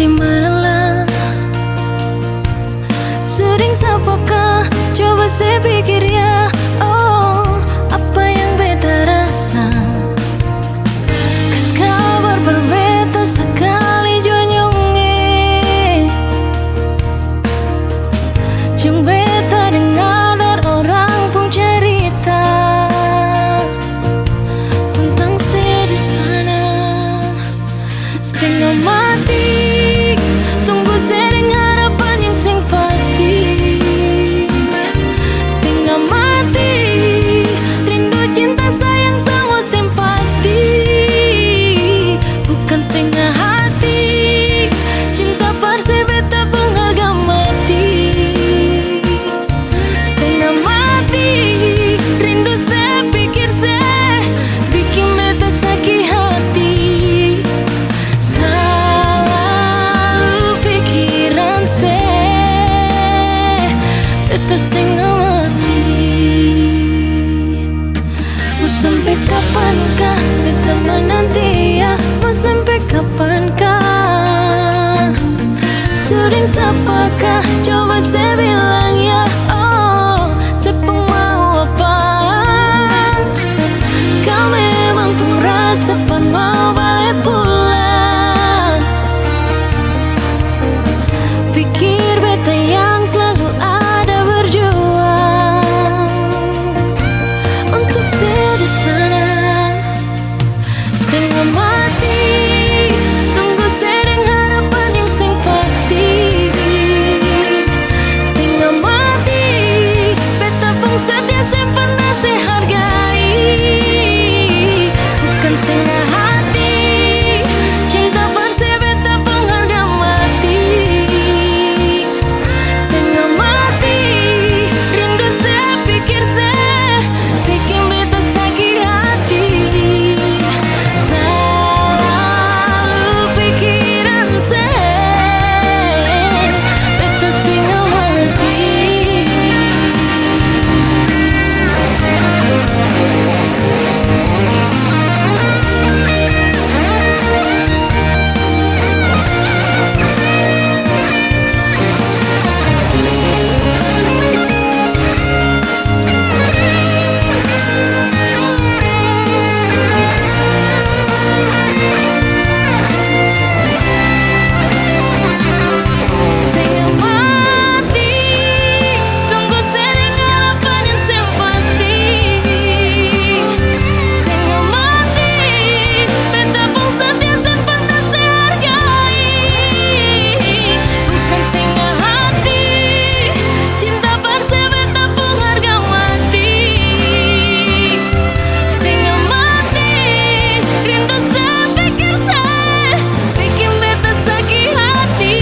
di manalah? Sering sapakah? Coba saya pikir ya. Oh, apa yang beta rasa? Kas kabar berbeda sekali jonyonge. Jeng beta dengar orang pun cerita tentang saya di sana. Setengah mati, tunggu saya dengan harapan yang sing pasti. Setengah mati, rindu cinta sayang sama sing pasti. Bukan setengah hati, cinta parse beta pengharga mati. Setengah mati, rindu saya pikir saya bikin beta sakit hati. Selalu pikiran saya beta setengah mati. Mau sampai kapankah beta menanti ya? Mau sampai kapankah? Sering sapakah? Coba saya bilang ya. Oh, saya pun mau apa? Kau memang pun rasa pan mau balik pulang. Pikir beta yang selalu ada berjuang untuk saya di sana. Setengah mati, tunggu saya dengan harapan yang sing pasti. Setengah mati, beta pun setia simpan dan saya hargai. Bukan setengah hati, cinta parse beta pengharga mati. Setengah mati, rindu saya pikir saya bikin beta sakit hati. Selalu pikiran saya beta setengah mati. Setengah mati, tunggu saya dengan harapan yang sing pasti. Setengah mati, beta pun setia simpan dan saya hargai. Bukan setengah hati, cinta parse beta pengharga mati. Setengah mati, rindu saya pikir saya bikin beta sakit hati.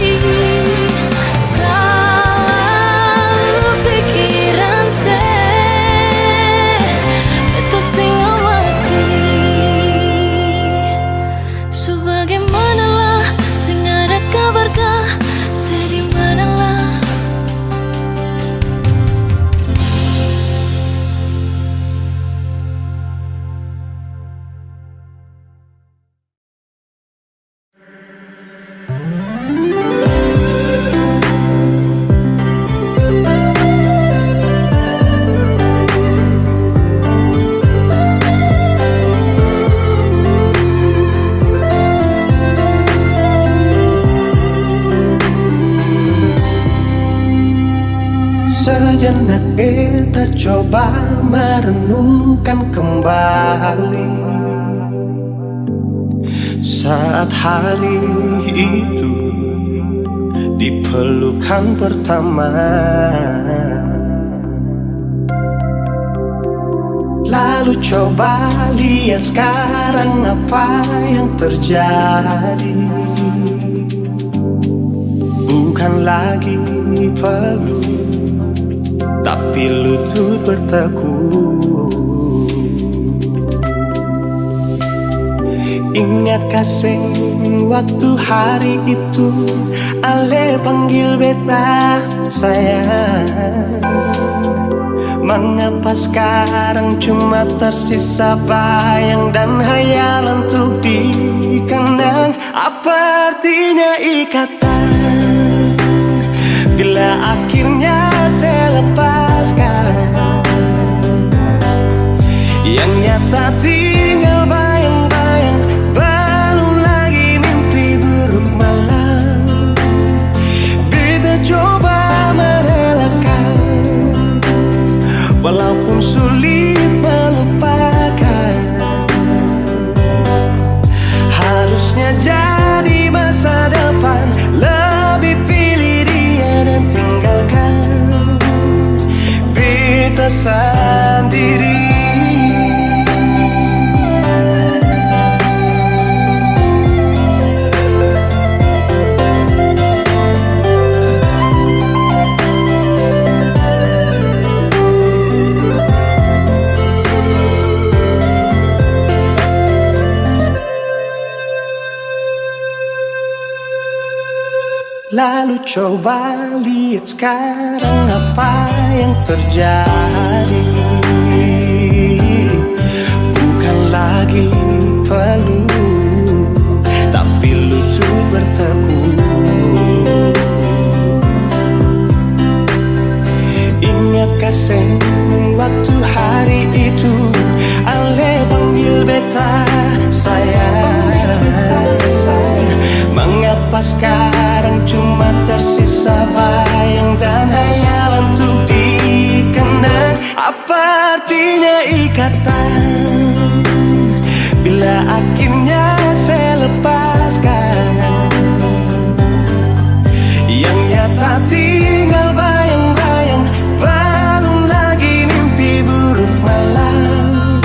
Selalu pikiran saya beta setengah mati. Sebagaimanalah sing ada kabarkah? Saya di manalah? Sejenak beta coba merenungkan kembali saat hari itu di pelukan pertama. Lalu coba lihat sekarang apa yang terjadi. Bukan lagi peluk, tapi lutut bertekuk. Ingat kasih waktu hari itu Ale panggil beta sayang. Mengapa sekarang cuma tersisa bayang dan hayalan untuk dikenang? Apa artinya ikatan bila akhirnya saya lepaskan? Yang nyata tinggal bayang-bayang, belum lagi mimpi buruk malam. Beta coba merelakan, walaupun sulit melupakan. Harusnya jadi masa depan, lebih pilih dia dan tinggalkan beta sendiri. Lalu coba lihat sekarang apa yang terjadi. Bukan lagi perlu, tapi lutut berteguh. Ingatkah sen waktu hari itu Ale panggil beta sayang? Mengapa sekarang cuma tersisa bayang dan hayalan untuk dikenang? Apa artinya ikatan bila akhirnya saya lepaskan? Yang nyata tinggal bayang-bayang, belum lagi mimpi buruk malam.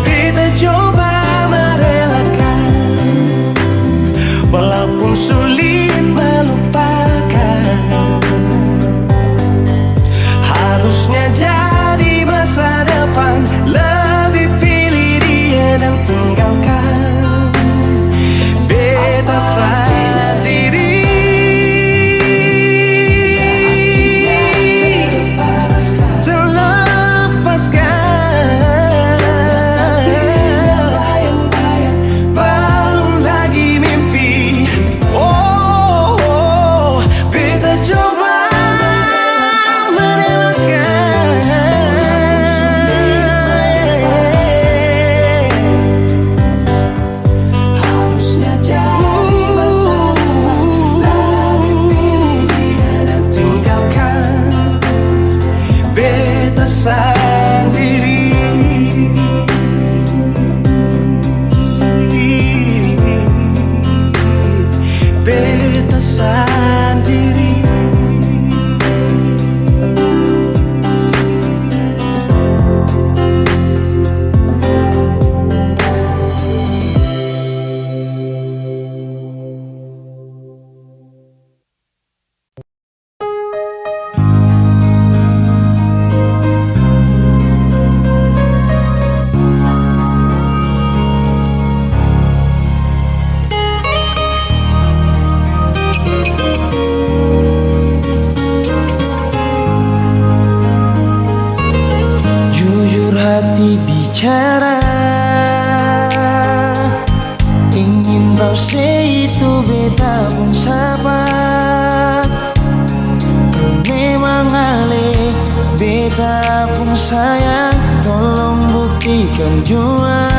Beta coba merelakan, walaupun sulit melupakan. Harusnya jadi masa depan, lebih pilih dia dan tinggalkan beta sendiri. Bicara, ingin tahu itu beta pun sabar. Memang ale beta pun sayang, tolong buktikan jua.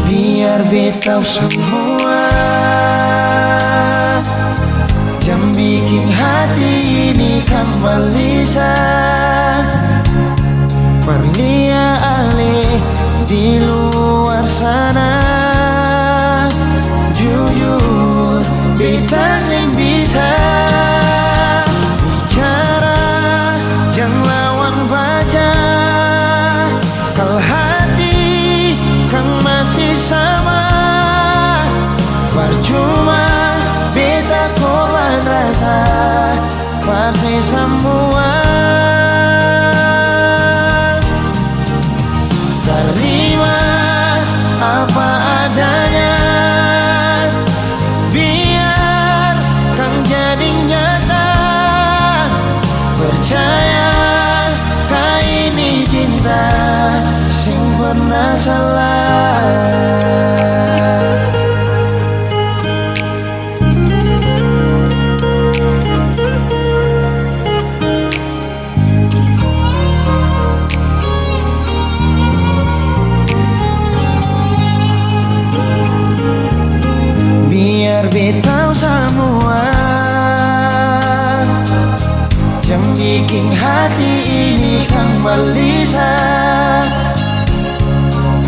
Biar beta semua yang bikin hati ini kembali Perlia ale di luar sana. Jujur beta sing bisa bicara, jangan lawan baca. Kalau hati kan masih sama, percuma beta korban rasa pasti semua. Terima apa adanya, biar kan jadi nyata. Percaya pernah salah. Biar betau semua yang bikin hati ini kembali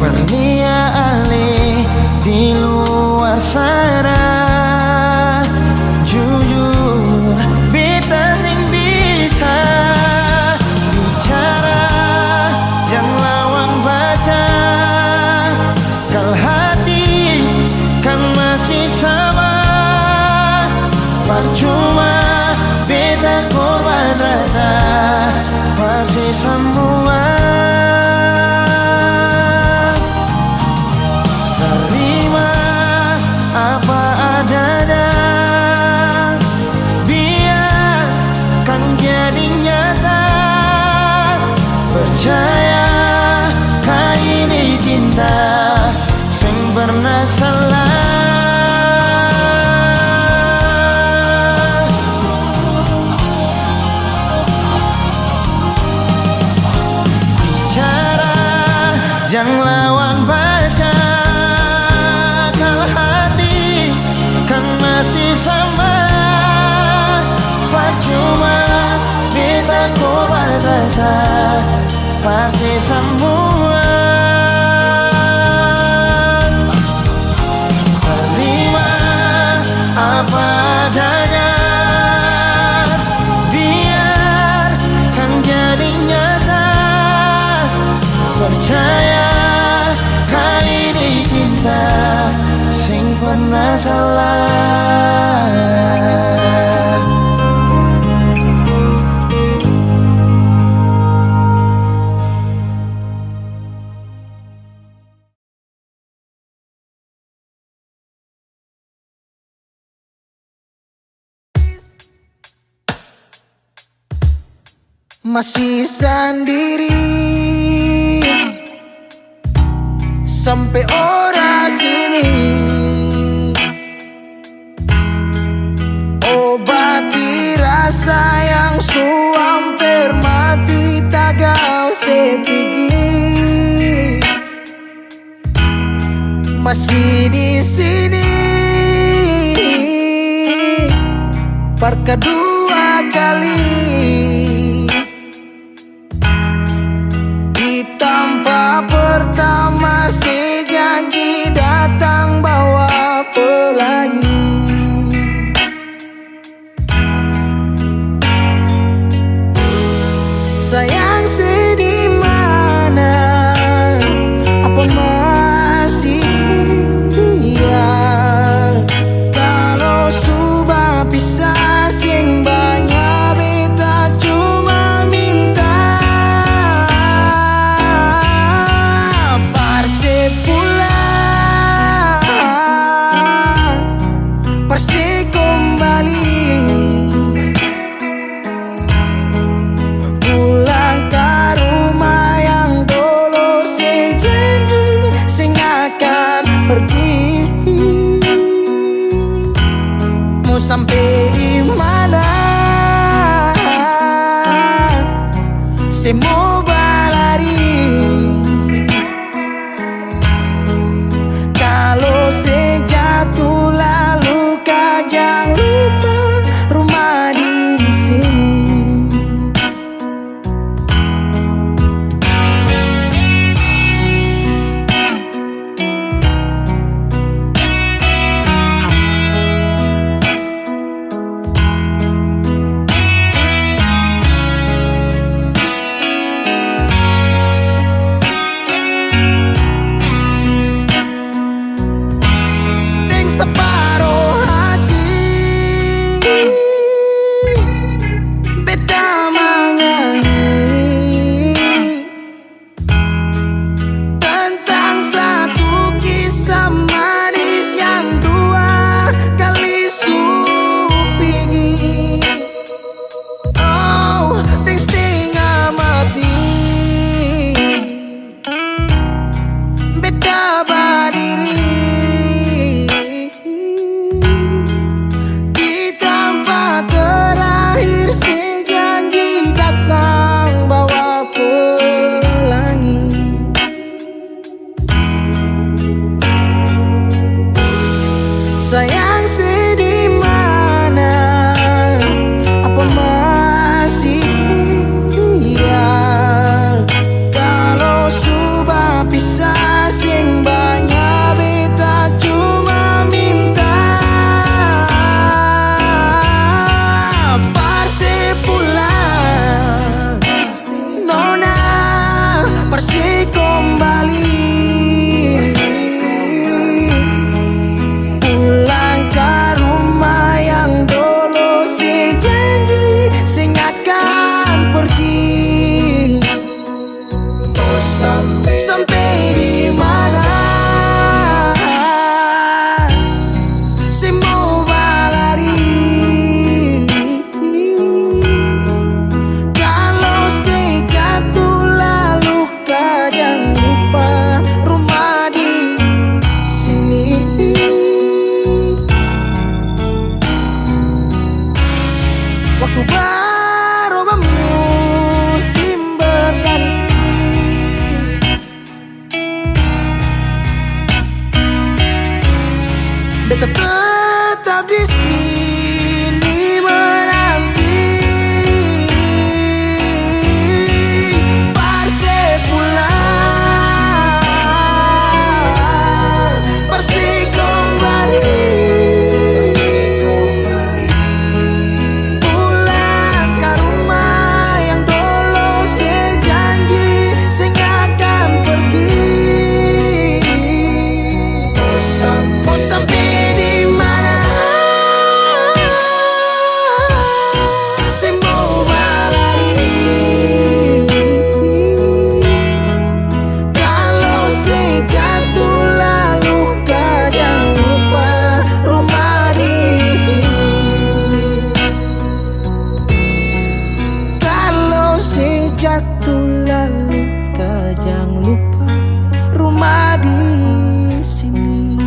berlian di luar sana. Jujur beta sing bisa bicara yang lawan baca, kal hati kan masih sama. Percuma beta korban rasa pasti semua. Terima apa adanya, biarkan jadi nyata. Percaya kau ini cinta sing pernah salah. Jangan lawan baca, kalau hati kan masih sama. Percuma beta korban rasa pasti semua. Terima apa adanya, biarkan jadi nyata. Percaya kau ini cinta sing pernah salah. Masih sendiri sampai ora sini, obati rasa yang hampir mati tagal sepigi. Masih di sini per kedua kali di tempat pertama. Si janji datang bawa pelangi. Sayang sedih mana, apa masih iya? Kalau sudah pisah sing banyak beta cuma minta parse pulang, parse kembali. Sampai di mana semua berlari. Kalau sejatuh lalu kau jangan lupa rumah di sini. Separuh hati beta menyanyi tentang satu kisah manis yang dua kali supigi. Oh, deng setengah mati Waktu berubah musim berganti, beta tetap di sini menanti. Persib pulang, Persib kembali, pulang ke rumah yang dulu sejanji sing akan pergi. Mau sampai di mana? Saya mau berlari. Kalau saya jatuh lalu kau jangan lupa rumah di sini. Kalau saya jatuh lalu kau jangan lupa rumah di sini.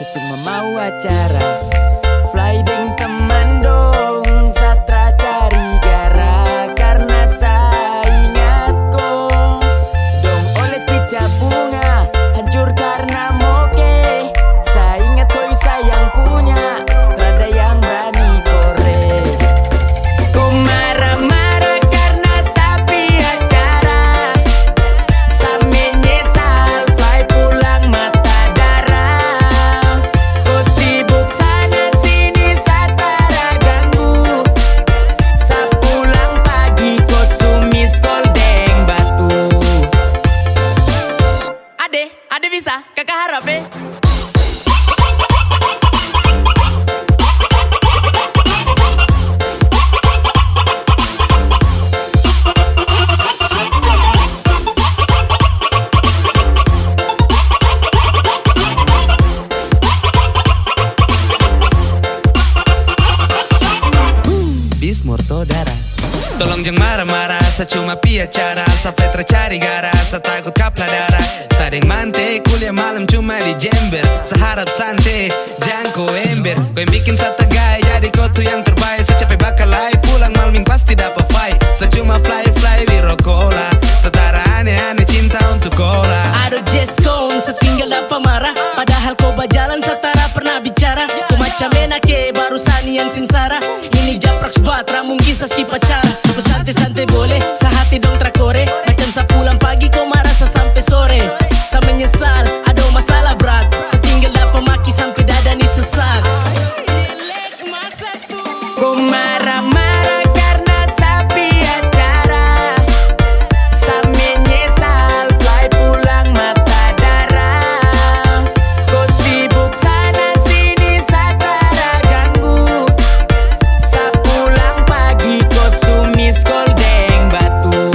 Saya cuma mau acara fly deng teman dong, Satra cari gara karena saya ingat kok. Dong oles pica bunga hancur karena moke. Saya ingat koi sayang punya, terada yang berani korek. Kau marah-marah karena sapi acara, saya menyesal fly pulang mata darah. Kau sibuk sana sini satara ganggu, saya pulang pagi kau sumis koldeng batu. Ade bisa kakak harap Bis morto darah. Tolong jangan marah-marah, saya cuma pi acara. Saya vetra cari gara, saya takut kapla darah. Sadeng mante, kuliah malam cuma di Jember. Saya harap santai, jangan kau ember. Kau yang bikin saya tegai, jadi kau tuh yang terbaik. Saya capek bakal lai, pulang malam pasti dapat fight. Saya cuma fly biro cola. Setara aneh-aneh cinta untuk cola. Aduh just gone, setinggal dapat marah. Padahal kau berjalan setara pernah bicara. Kau macam enake, baru sanian singsara. Ini japrak sebatra, mungkin saski pacara. Kau santai-santai boleh, sehati dong trakore. Macam sa pulang pagi, kau marah sa sampai sore. Sa menyesal, ada masalah berat. Setinggal dapat maki sampai dada ni sesak. Kau marah-marah karena sapi acara, saya menyesal fly pulang mata darah. Kau sibuk sana sini satara ganggu, saya pulang pagi kau sumis koldeng batu.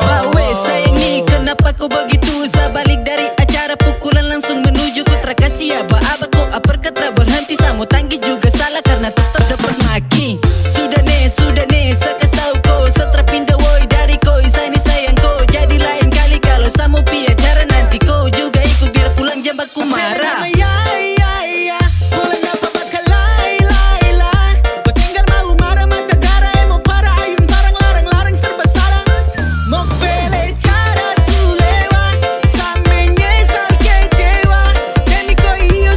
Bawe sayang ni kenapa kau begitu? Saya balik dari acara pukulan langsung menuju ke Trakasia. Aba kau uppercut berhenti, saya mau tangkis juga salah karena tetap dapat maki. Sudah nih, saya kasih tahu kau, setelah pindah woi dari koi. Saya ni sayang kau, jadi lain kali kalau saya mau pi acara nanti kau juga ikut biar pulang jam baku marah. Pulang apa bakal lai. Kau tinggal mau marah mata darah, mau parah ayun parang larang serba salah. Mau pele cara tu lewat, saya menyesal kecewa. Jadi kau iyo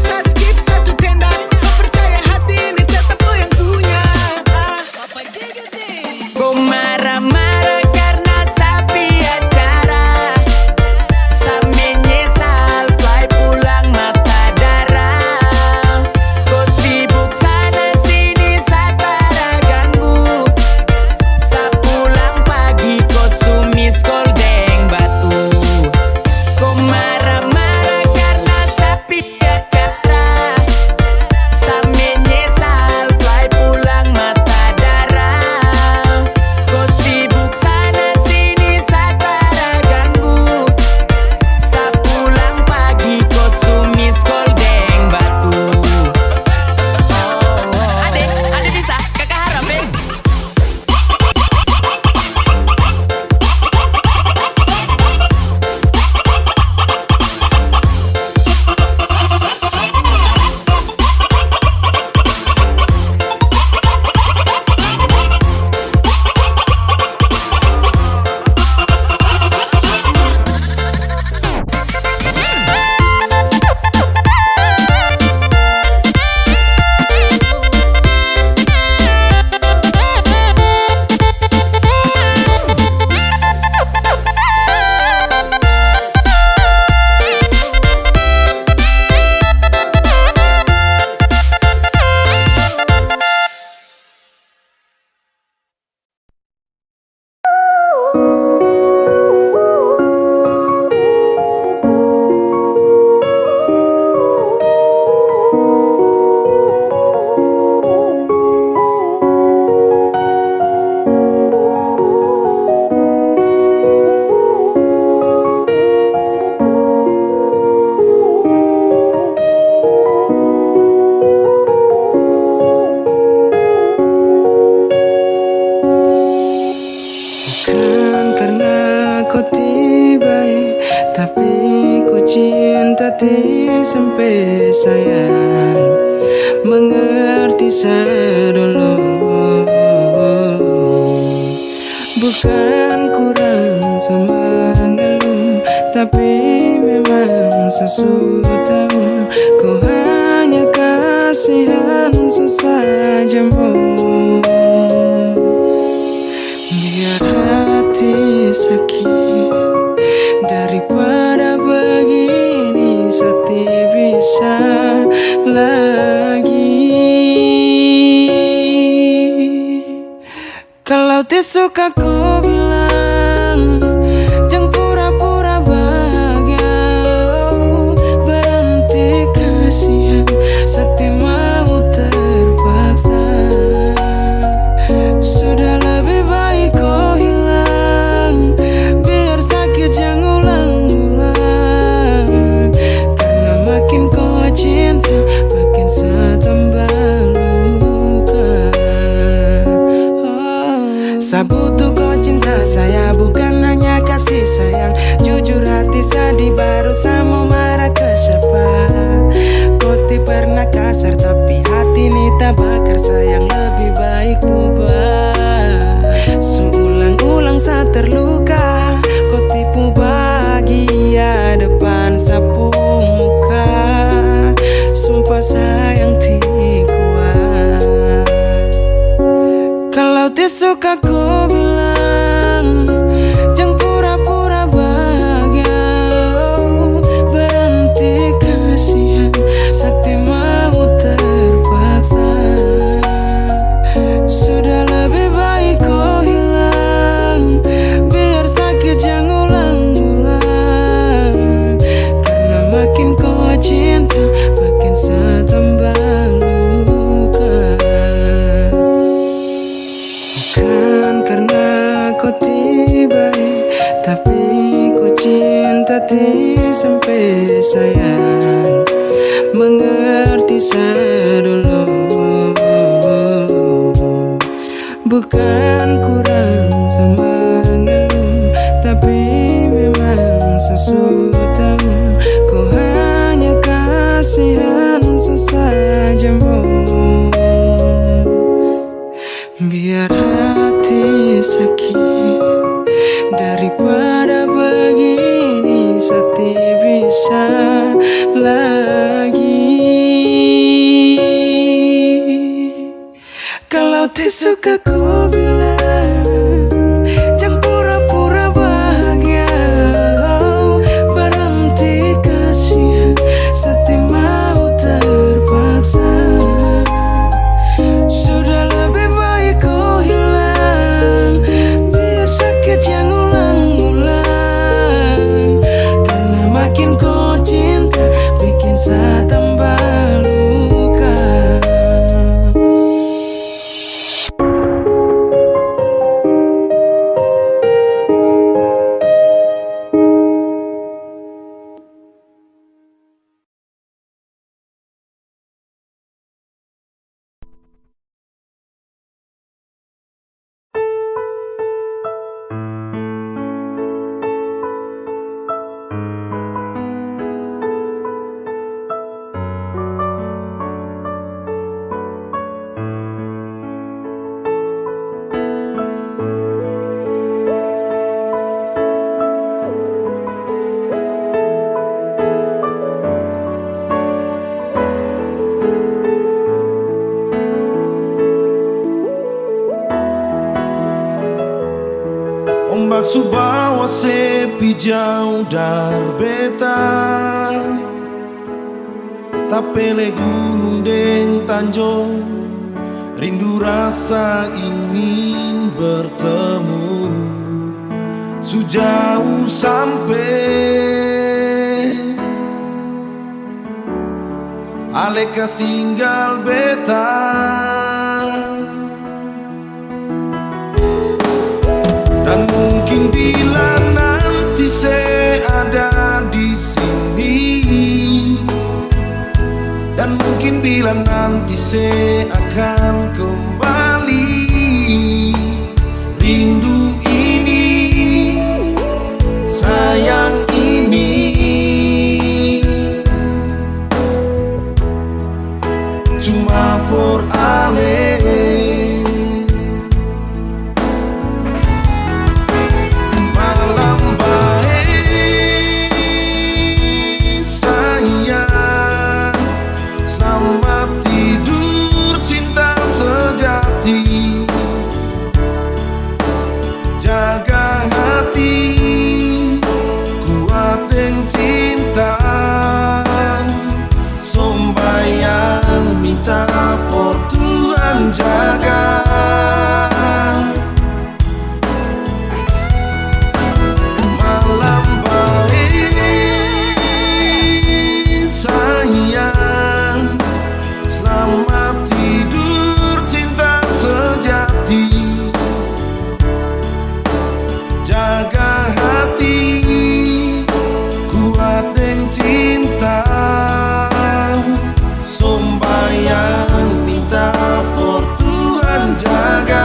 hati sampai sayang mengerti sedulu. Bukan kurang sama ngeluh, tapi memang sesuatu tahu kau hanya kasihan sesajamu. Biar hati sakit daripada begini, sakit bisa lagi. Kalau tidak suka ku bilang, jangan pura-pura bahagia. Berhenti kasihan, sakit mau terpaksa. Sudah lebih baik kau hilang, biar sakit jangan ulang-ulang. Karena makin kau cinta, makin saya tambah luka. Saya butuh kau cinta saya, bukan hanya kasih sayang. Jujur hati sedih, baru saya mau marah ke siapa. Kau tidak pernah kasar, tapi hati ini tak bakar. Sayang lebih baik bubar. Seulang-ulang saya terluka, kau tipu bahagia depan sapu muka. Sumpah sayang tidak kuat. Kalau tidak suka ku bilang, jangan pura-pura bahagia. Berhenti kasihan, sakit mau terpaksa. Sudah lebih baik kau hilang, biar sakit jangan ulang-ulang. Karena makin kau cinta, makin saya tambah luka. Bukan karena kau tiba, tapi kau cinta sampai sayang mengerti sedulu. Bukan kurang sama ngeluh, tapi memang sesuatu tahu kau hanya kasihan sesajamu. Biar hati sakit daripada begini, sakit bisa lagi. Kalau tidak suka ku bilang, jangan pura-pura bahagia. Berhenti kasihan, sakit mau terpaksa. Sudah lebih baik kau hilang, biar sakit jangan ulang-ulang. Karena makin kau cinta, bikin saya tambah luka. Ombak subawa sepi jauh dari beta, tapele gunung deng tanjung, rindu rasa ingin bertemu. Sejauh sampai Alekas tinggal beta. Dan mungkin bila nanti saya ada di sini, dan mungkin bila nanti saya akan kembali, rindu ini, sayang ini jaga. Malam baik sayang, selamat tidur cinta sejati. Jaga hati, kuat dan cinta. Sombayang minta for Tuhan jaga.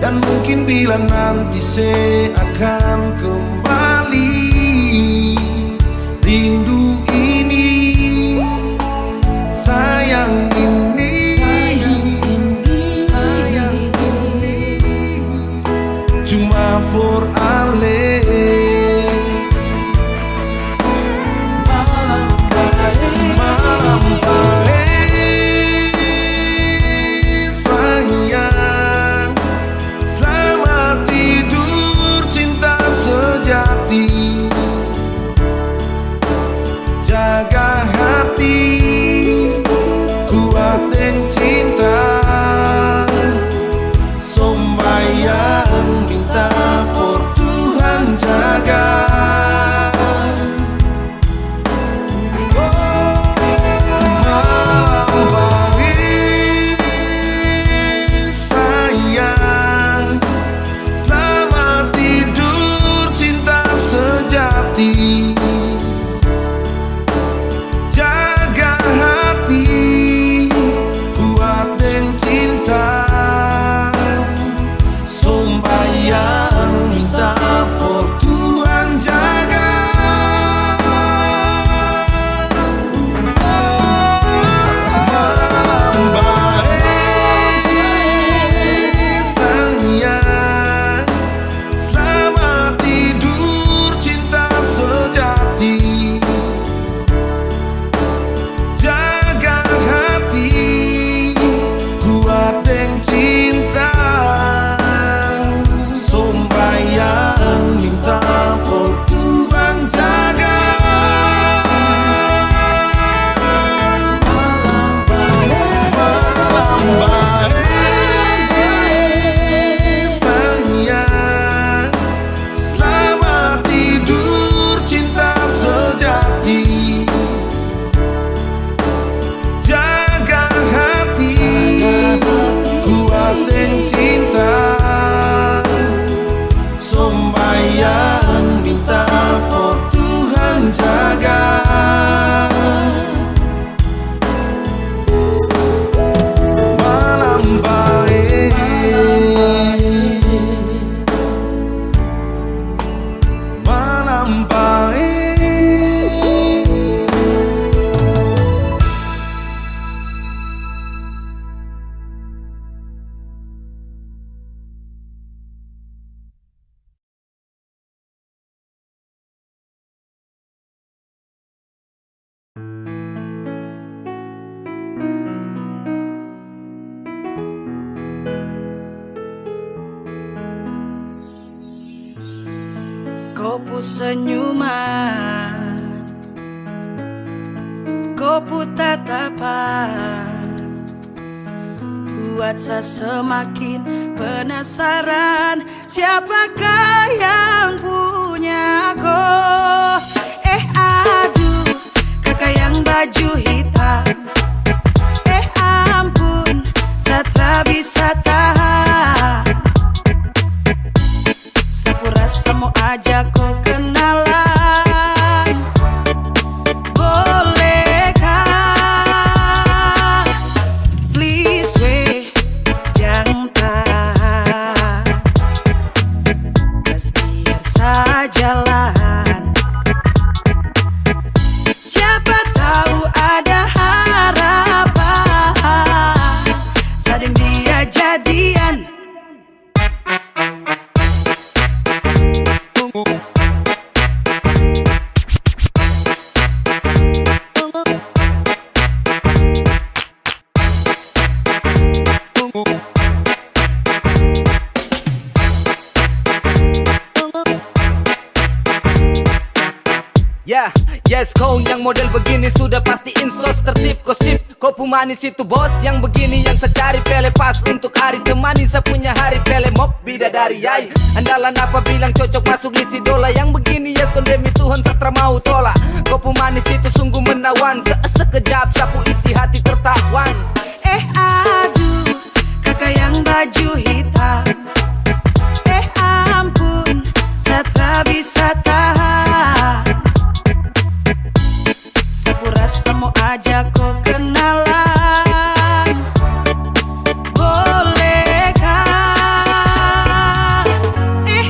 Dan mungkin bila nanti saya akan kembali, rindu ini, sayang ini, sayang ini, cuma for Ale. Malam baik sayang, selamat tidur cinta sejati. Jaga hati, kuat dan cinta. Sombayang minta for Tuhan jaga. Malam baik sayang, selamat tidur cinta sejati. Jaga hati, kuat dan cinta. Sombayang minta for Tuhan jaga. Malam baik sayang, selamat tidur cinta sejati. Jaga hati, kuat dan cinta. Sombayang minta for Tuhan jaga. Malam baik sayang, selamat tidur cinta sejati. Jaga hati, kuat dan cinta. Sombayang minta for Tuhan jaga. Malam baik, malam baik. Kopu senyuman, kopu tatapan, buat saya semakin penasaran. Siapakah yang punya kau? Aduh, kakak yang baju hitam. Ampun, saya tak bisa tahan. Sapu rasa mau ajak kau kenalan. Bolehkah? Please weh, jangan tak. Yes, kau yang model begini sudah pasti insos tertib gosip. Kau pemanis itu bos yang begini yang saya cari. Pele pas untuk hari temani saya punya hari. Pele mok bidadari yai. Andalan apa bilang cocok masuk list idola. Yang begini yes kondemi Tuhan satra mau tolak. Kau pemanis itu sungguh menawan. Sekejap sapu isi hati tertawan. Aduh, kakak yang baju hitam. Ampun, saya tak bisa tahan. Sapu rasa mau ajak kau kenalan. Bolehkah?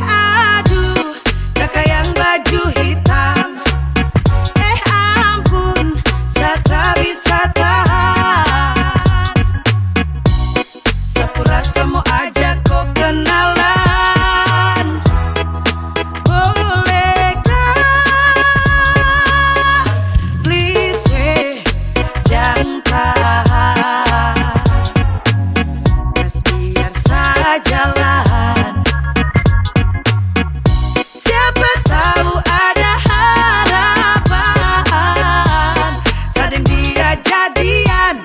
Aduh, kakak yang baju hitam. Ampun, saya tak bisa tahan. Sapu rasa mau ajak kau kenalan. Bolehkah? Please jangan tahan. Gas biar saya jalan. Siapa tahu ada harapan. Sadeng dia jadian.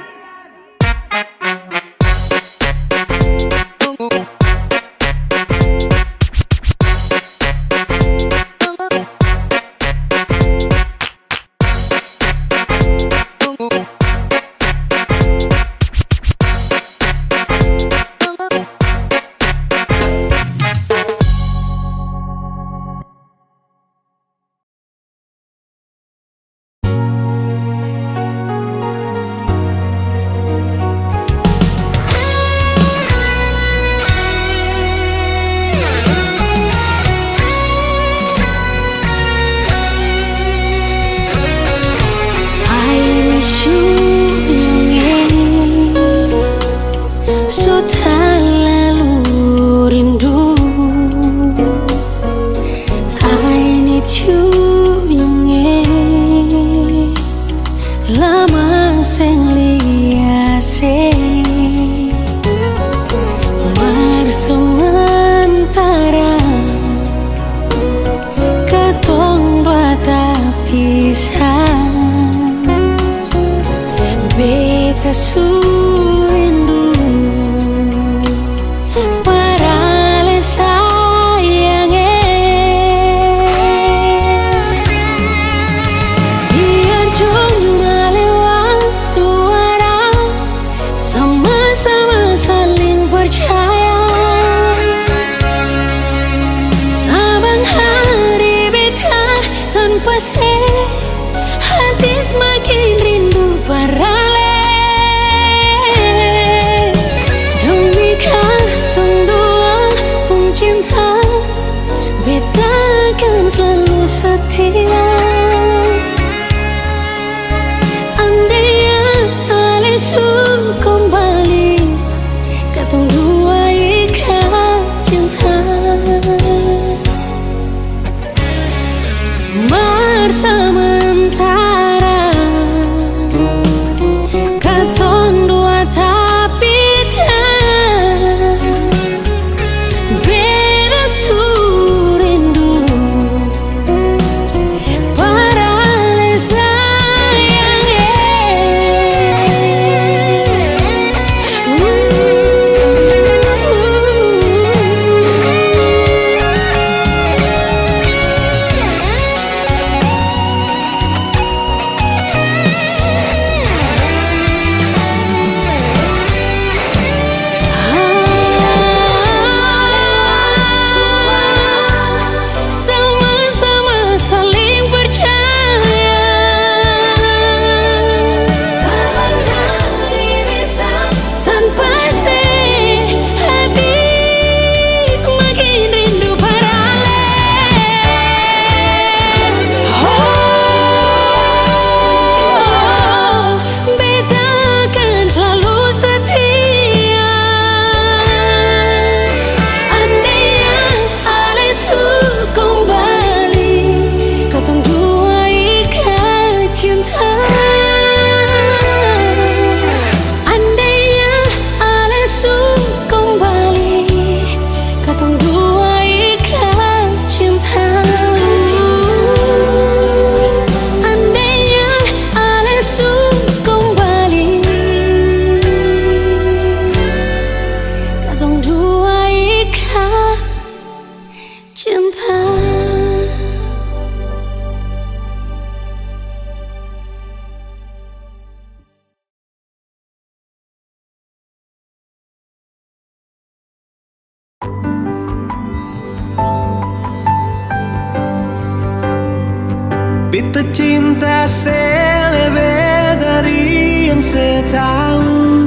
Beta cinta selebih dari yang saya tahu.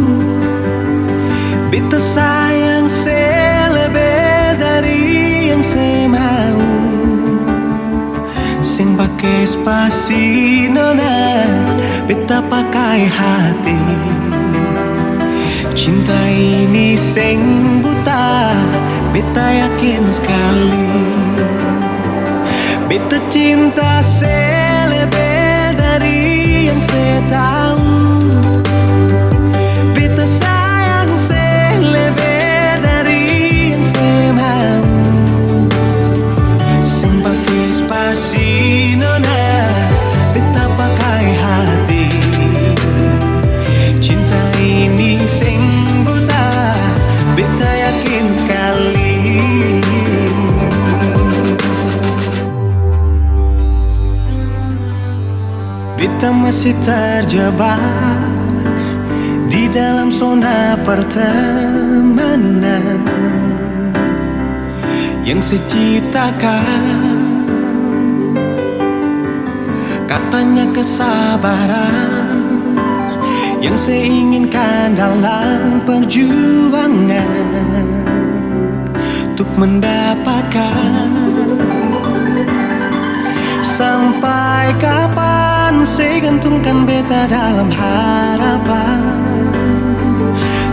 Beta sayang selebih dari yang saya mau. Sing pakai spasi nona, beta pakai hati. Cinta ini sing buta, beta yakin sekali. Beta cinta selebih dari yang saya tahu. Beta sayang selebih dari yang saya mau. Sing pakai spasi nona, beta pakai hati. Cinta ini sing buta, beta yakin sekali. Beta masih terjebak di dalam zona pertemanan yang saya ciptakan. Katanya kesabaran yang saya inginkan dalam perjuangan untuk mendapatkan. Sampai kapan saya gantungkan beta dalam harapan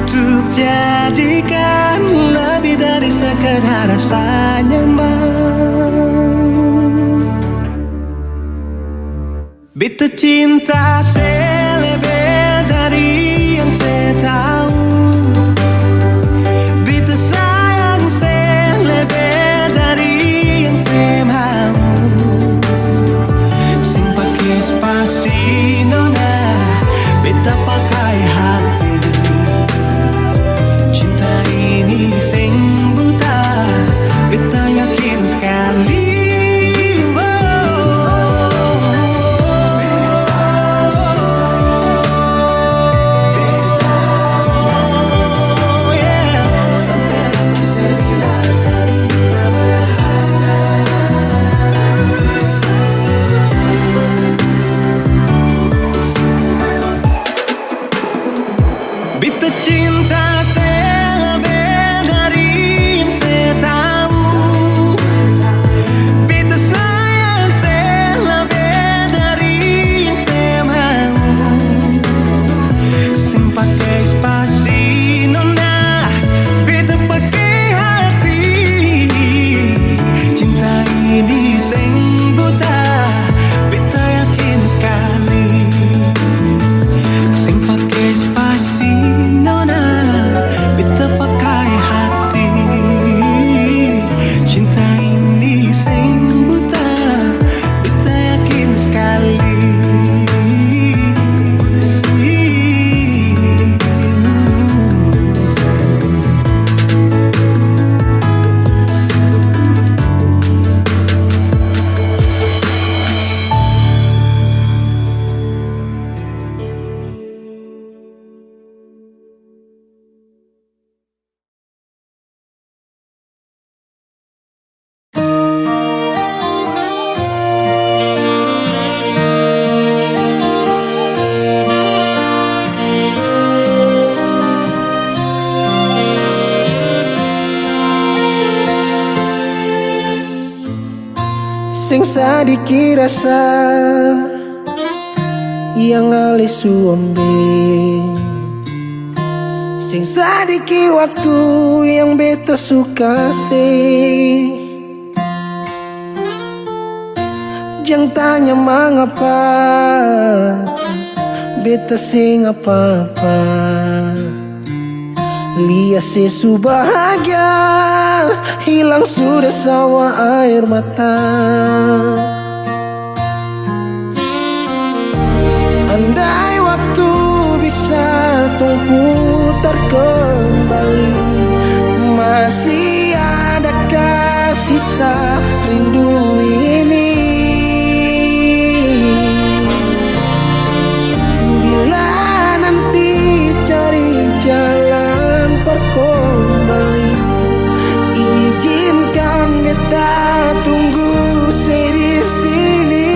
untuk jadikan lebih dari sekedar rasa nyaman. Beta cinta selebih dari yang saya tahu. Beta sayang selebih dari yang saya mau. Spasi nona, beta pakai hati. Cinta ini sing buta, beta yakin sekali. Beta cinta selebih dari yang saya tahu. Beta sayang selebih dari yang saya mau. Sing pakai spasi nona, beta pakai hati. Cinta ini sing buta, beta yakin sekali. Sing pakai spasi nona, beta pakai hati. Cinta ini sing buta, beta yakin sekali. Sing sadiki rasa yang alis suambe. Sing sadiki waktu yang beta suka sih. Jangan tanya mengapa beta sing apa-apa. Lihat sesu bahagia, hilang sudah sawa air mata. Andai waktu bisa tung putar kembali, masih adakah sisa rindu ini? Bila nanti cari jalan kembali, izinkan beta tunggu di sini.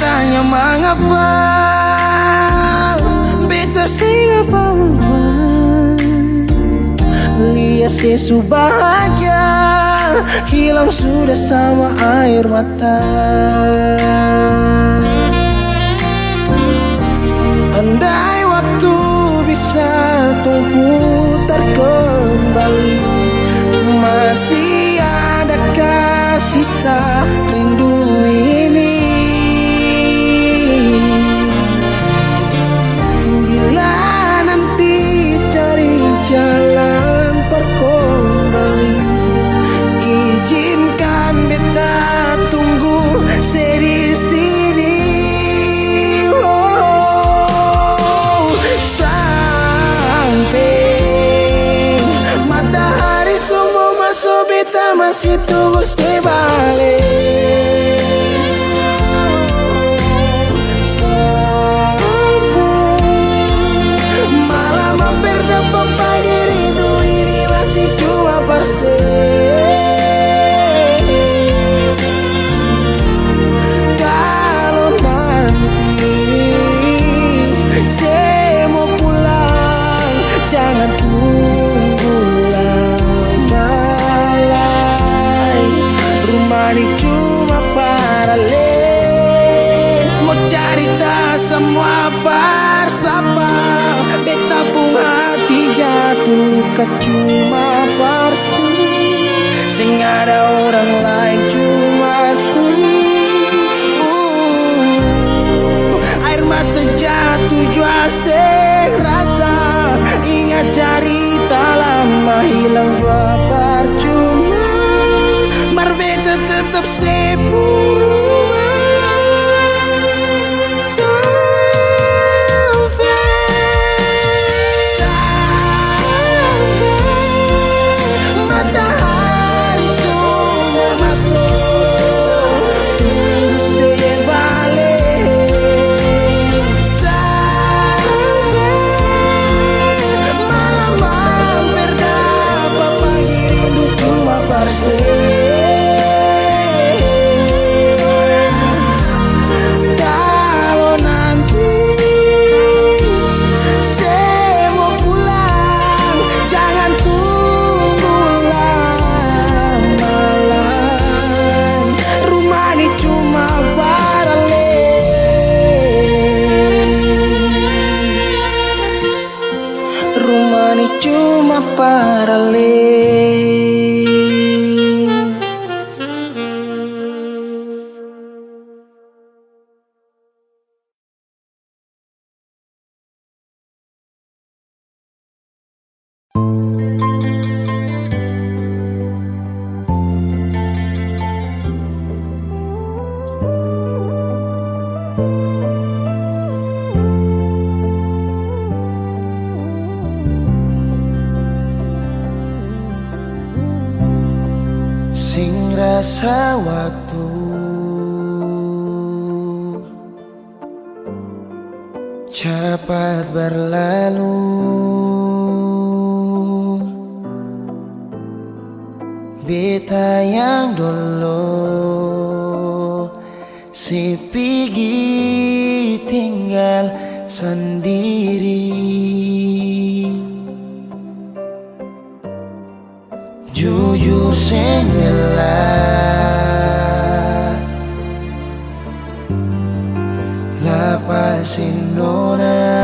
tanya mengapa beta sing apa-apa. Lihat sesu bahagia hilang sudah sama air mata. Andai waktu bisa tung putar kembali, masih adakah sisa rindu ini? Bila nanti cari jalan kembali, izinkan beta tunggu di sini. Oh, sampai matahari semua masuk, beta masih tunggu sebalik. Malam hampir dapat pagi, rindu ini masih cuma persen. Kalau nanti saya mau pulang, jangan tunggu lama lagi. Rumah ini cuma paralel, mau cerita semua bersama. Beta pun hati jatuh luka cuma parsu, sing ada orang lain cuma air mata jatuh jua serasa. Ingat cerita lama hilang jua percuma, mar beta tetap sepung rumah. Matahari semua masuk, tunggu saya balik. Sampai malam hampir dapat pagi, rindu cuma kalau nanti saya mau pulang, jangan tunggu lama lagi. Rumah ini cuma paralel, rumah ini cuma paralel. Sing rasa waktu cepat berlalu, beta yang dulu si pergi tinggal sendiri. Jujur senggelah lapasin nona,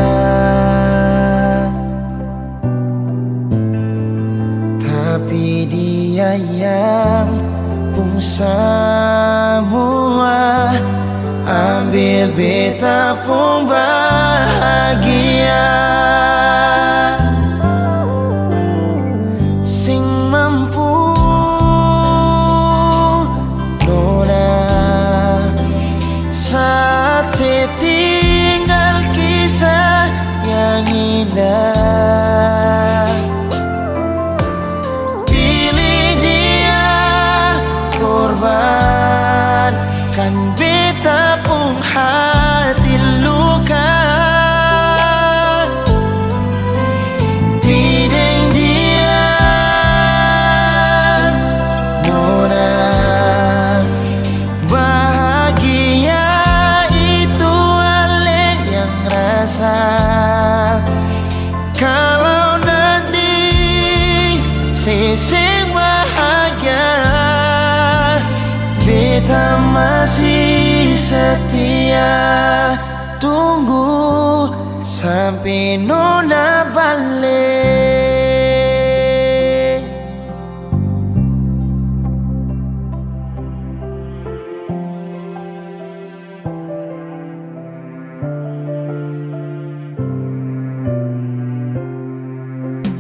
tapi dia yang pun semua ambil beta pun bahagia. Sing mampu nona saat saya tinggal kisah yang indah. Pilih dia korban, kan beta pun hati luka. Bideng dia nona bahagia setia, tunggu sampai nona balik.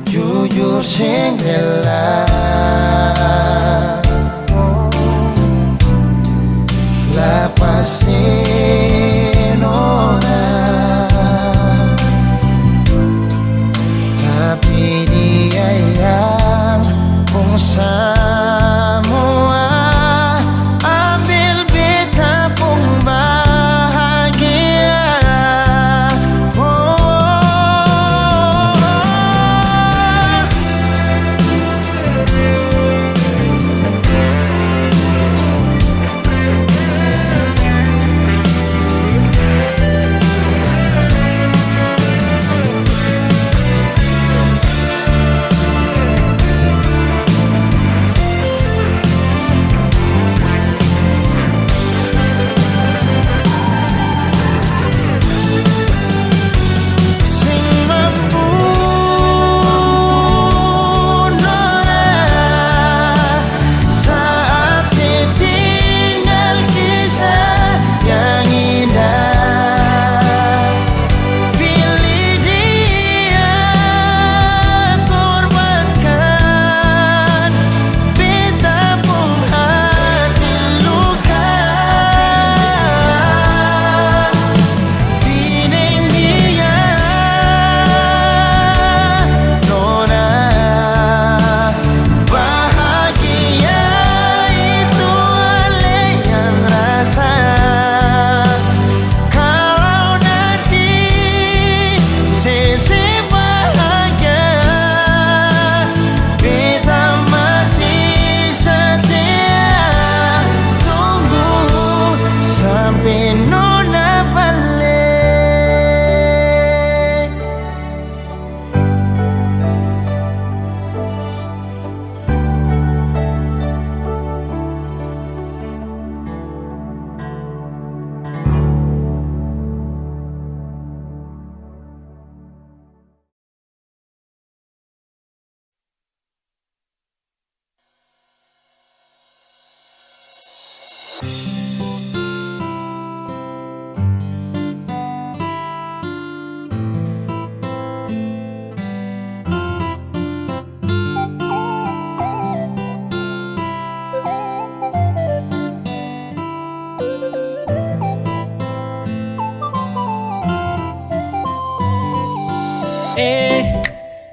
Jujur sing rela lepasin orang, tapi dia yang pun semua ambil beta pun bahagia.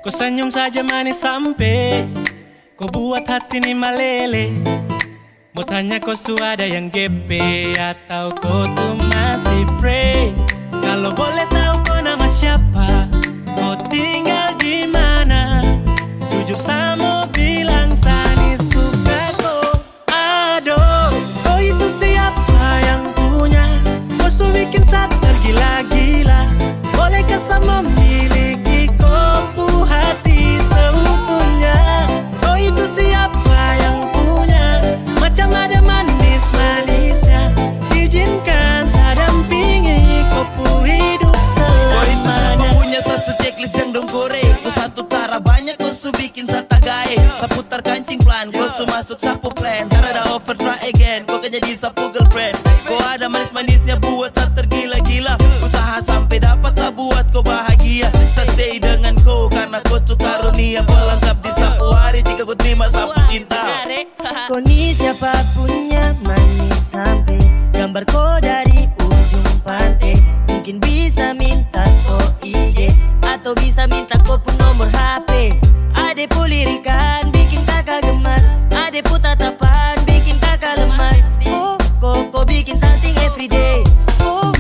Kau senyum saja manis sampai kau buat hati ini meleleh. Mau tanya kau sudah yang GP atau kau tuh masih free? Kalau boleh tahu kau nama siapa, kau tinggal di mana? Jujur sama bilang Sani suka kau. Aduh, kau itu siapa yang punya? Kau su bikin saya tergila-gila. Bolehkah sama memiliki kopu hati seutuhnya? Kau itu siapa yang punya? Macam ada manis-manisnya. Izinkan saya dampingi kopu hidup selamanya. Kau itu siapa punya satu checklist yang dong kore. Kau satu tara banyak kau su bikin saya tagae. Kau putar kancing plan, kau su masuk sapu plan. Tara ada offer try again, kau kan jadi sapu girlfriend. Kau ada manis-manisnya buat saya tergila-gila. Usaha sampai dapat saya buat kau bahagia. Saya stay dengan kau karena kau tuh karunia pelengkap di sapu hari jika kau terima sapu cinta. Kau ni siapa punya manis sampai gambar kau dari ujung pantai. Mungkin bisa minta kau IG atau bisa minta kau pun nomor HP. Ade pulirikan bikin kakak gemas, ade pu tatapan bikin kakak lemas. Oh, kau bikin something everyday. Oh,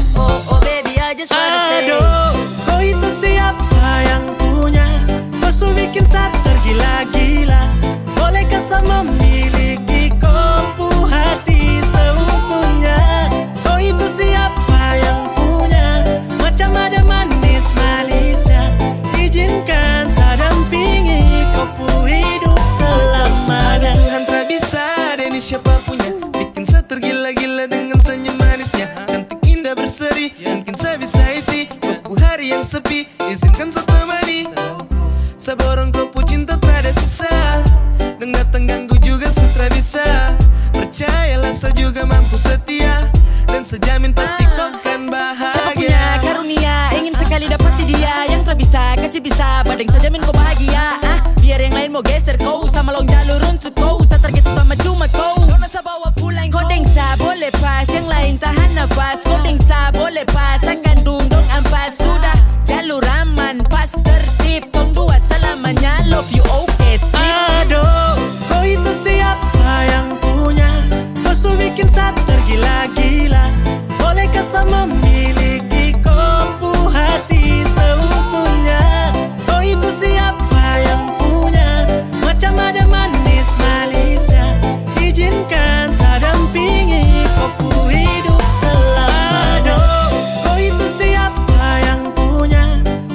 dan Siapa punya bahagia. karunia ingin sekali dapati dia yang tak bisa kasih bisa badeng saja min kau bahagia. Biar yang lain mau geser kau sama long jalur untuk kau usah target utama cuma kau. Kau nasa bawa pulang kau dengsa boleh pas yang lain tahan nafas. Kau dengsa boleh pas akan dungdong ampas sudah jalur aman pas tertib tong dua selamanya love you okay sip. Aduh, kau itu siapa yang punya? Kau su bikin saat tergila-gila. Bolehkah sama memiliki kopu hati seutuhnya? Kau itu siapa yang punya? Macam ada manis-manisnya. Izinkan saya dampingi kopu hidup selamanya. Aduh, kau itu siapa yang punya?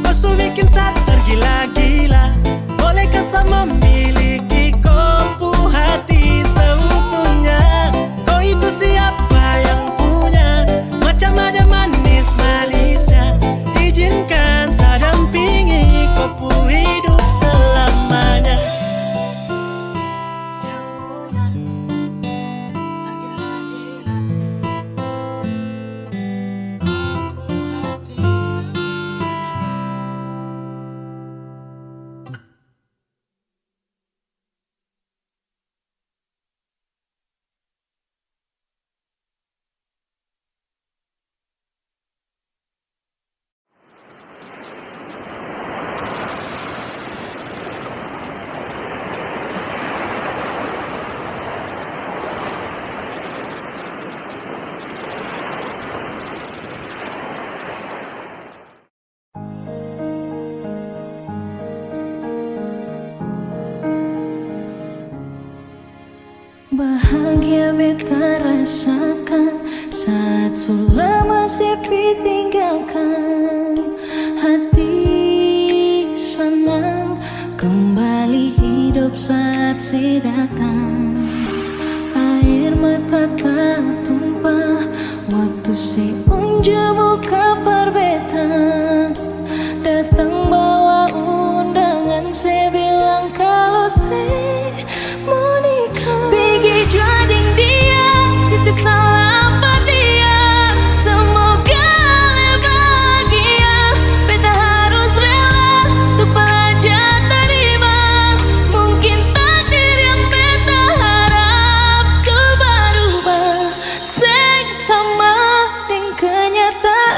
Kau su bikin saat tergila-gila. Bolehkah sama memiliki kopu hati seutuhnya? Kau itu siapa yang punya? Macam ada manis-manisnya. Izinkan saya dampingi kopu hidup selamanya. Yang punya tergila-gila. Kopu hati seutuhnya. Bahagia beta rasakan saat sudah masih ditinggalkan. Hati senang kembali hidup saat si datang. Air mata tak tumpah waktu si unjuk buka perbetan. Datang bawa undangan, saya bilang kalau saya mau nikah. Pergi jading dia, titip salam buat dia. Semoga dia bahagia. Beta harus rela untuk belajar terima. Mungkin takdir yang beta harap berubah sing sama dengan kenyataan.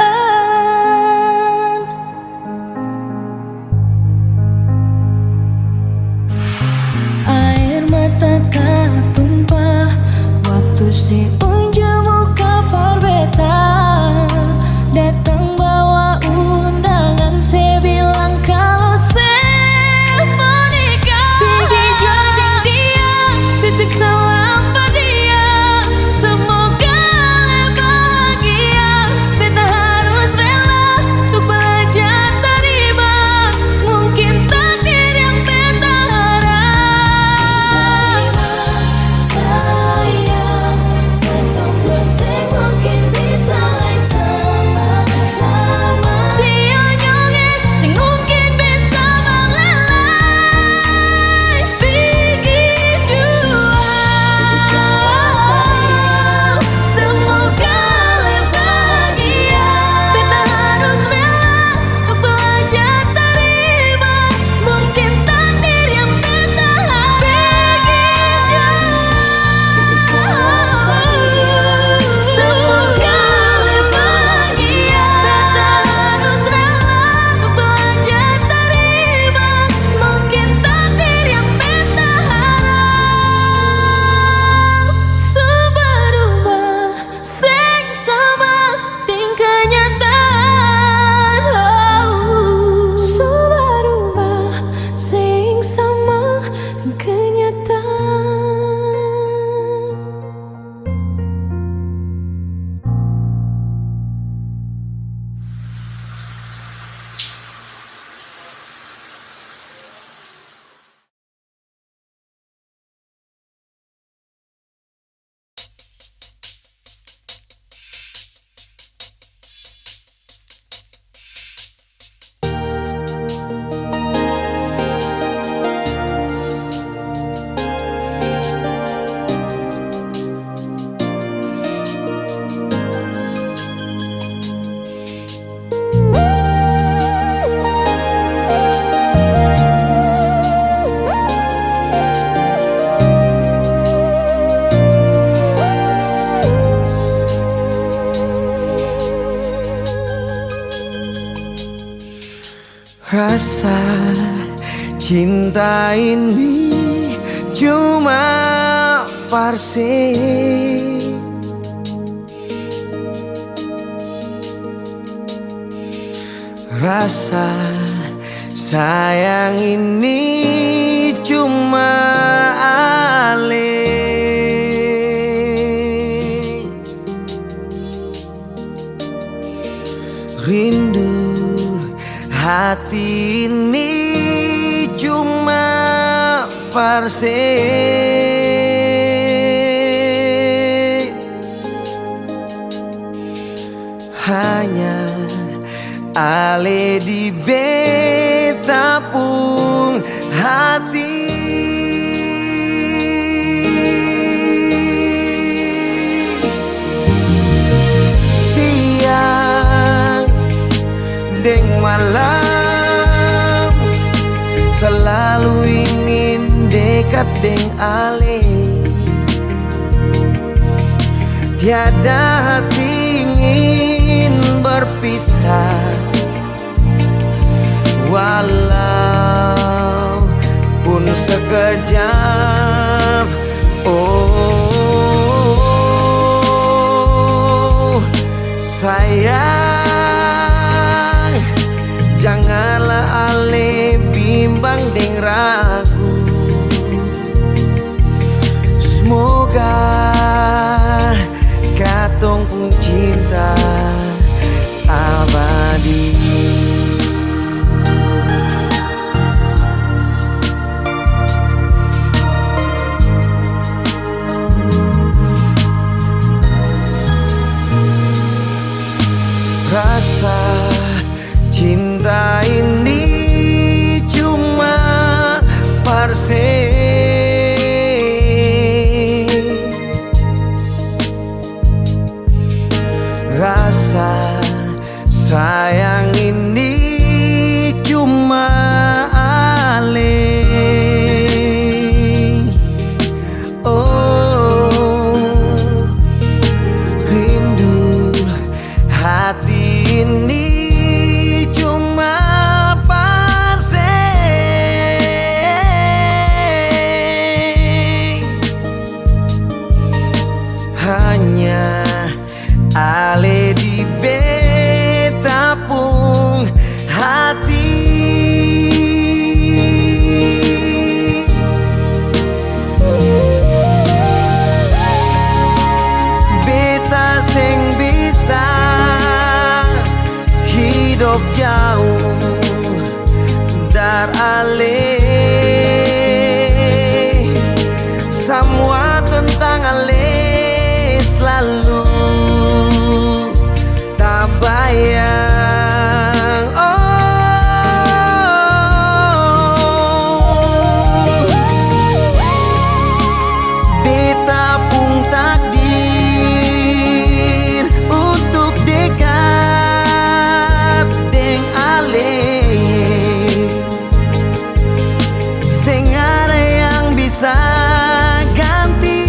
Rasa cinta ini cuma farsi. Rasa sayang ini cuma alih. Rindu hati ini cuma farsi. Hanya ale di betapung hati. Siang deng malam selalu ingin dekat deng ale. Tiada hati ingin berpisah, walaupun sekejap. Oh sayang, janganlah ale bimbang deng ragu. Semoga katong pun cinta abadi. Rasa cinta ini cuma farsi. Rasa sayang ini cuma alih. Oh rindu hati ini cuma farsi. Hanya ale di betapung hati. Beta sing bisa hidup jauh dar ale. Semua tentang ale selalu tak bayang. Oh beta pun takdir untuk dekat deng ale. Sing ada yang bisa ganti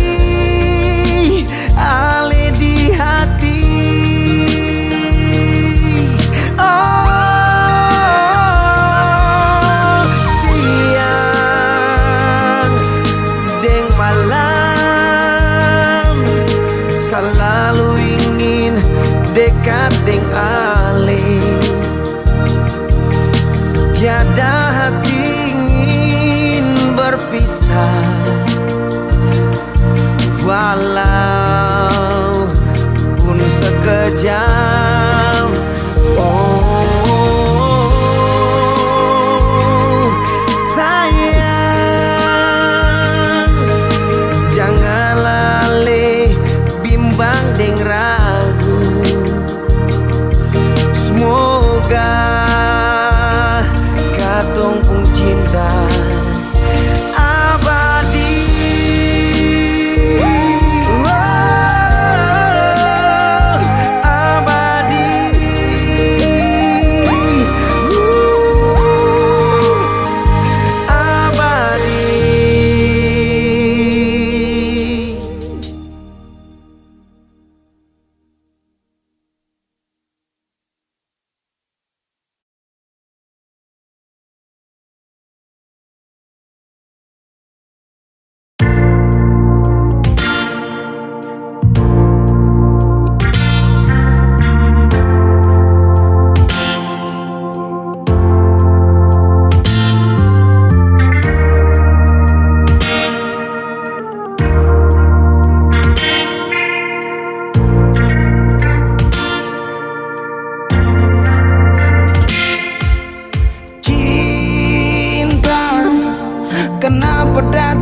ale di hati. Oh siang deng malam selalu ingin dekat deng ale. Tiada hati ingin berpisah, walaupun sekejap. Oh sayang, janganlah ale bimbang deng ragu.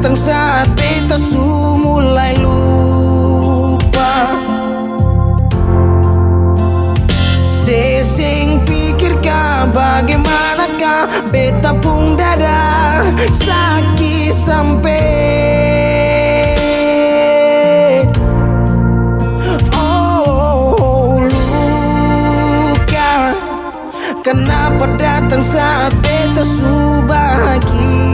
datang saat beta su mulai lupa. Sesing pikirkan bagaimanakah beta pun dada sakit sampai. Oh luka, kenapa datang saat beta su bahagia.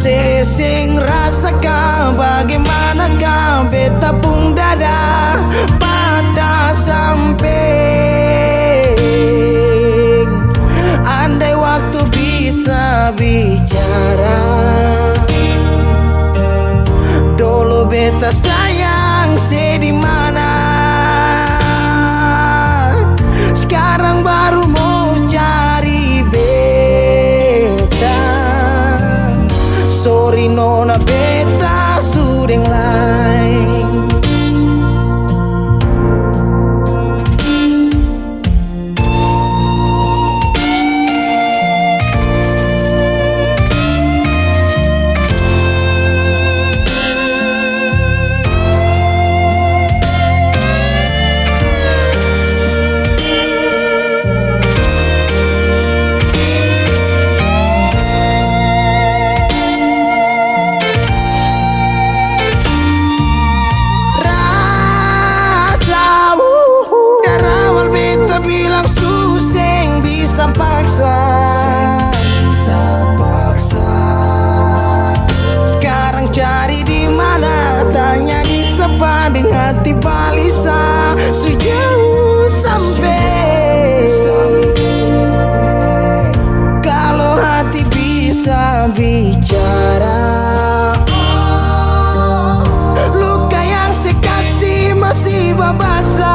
Sesing rasakan bagaimanakah beta pun dada patah sampai. Andai waktu bisa bicara, dulu beta sayang sedih mana. Sekarang baru mau cari beta. Sorry nona beta sudeng lain. Sekarang cari di mana, tanya di sepading hati balisa sejauh sampai. Kalau hati bisa bicara, luka yang sekasih masih babasa.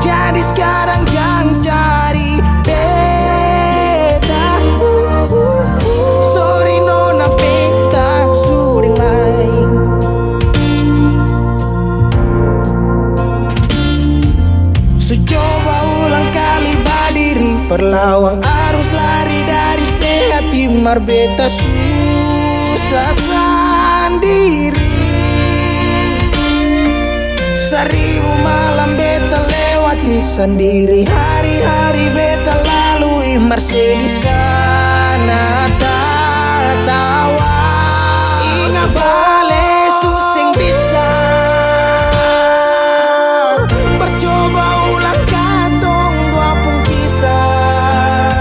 Jadi sekarang jangan cari beta. Sorry nona beta sudeng lain. Coba ulang kali berdiri, perlawan arus lari dari sehat timar beta susah sendiri. Seribu malam beta lewati sendiri, hari-hari beta lalui masih di sana tertawa. Ingat bale susing bisa percoba ulang katong dua pun kisah.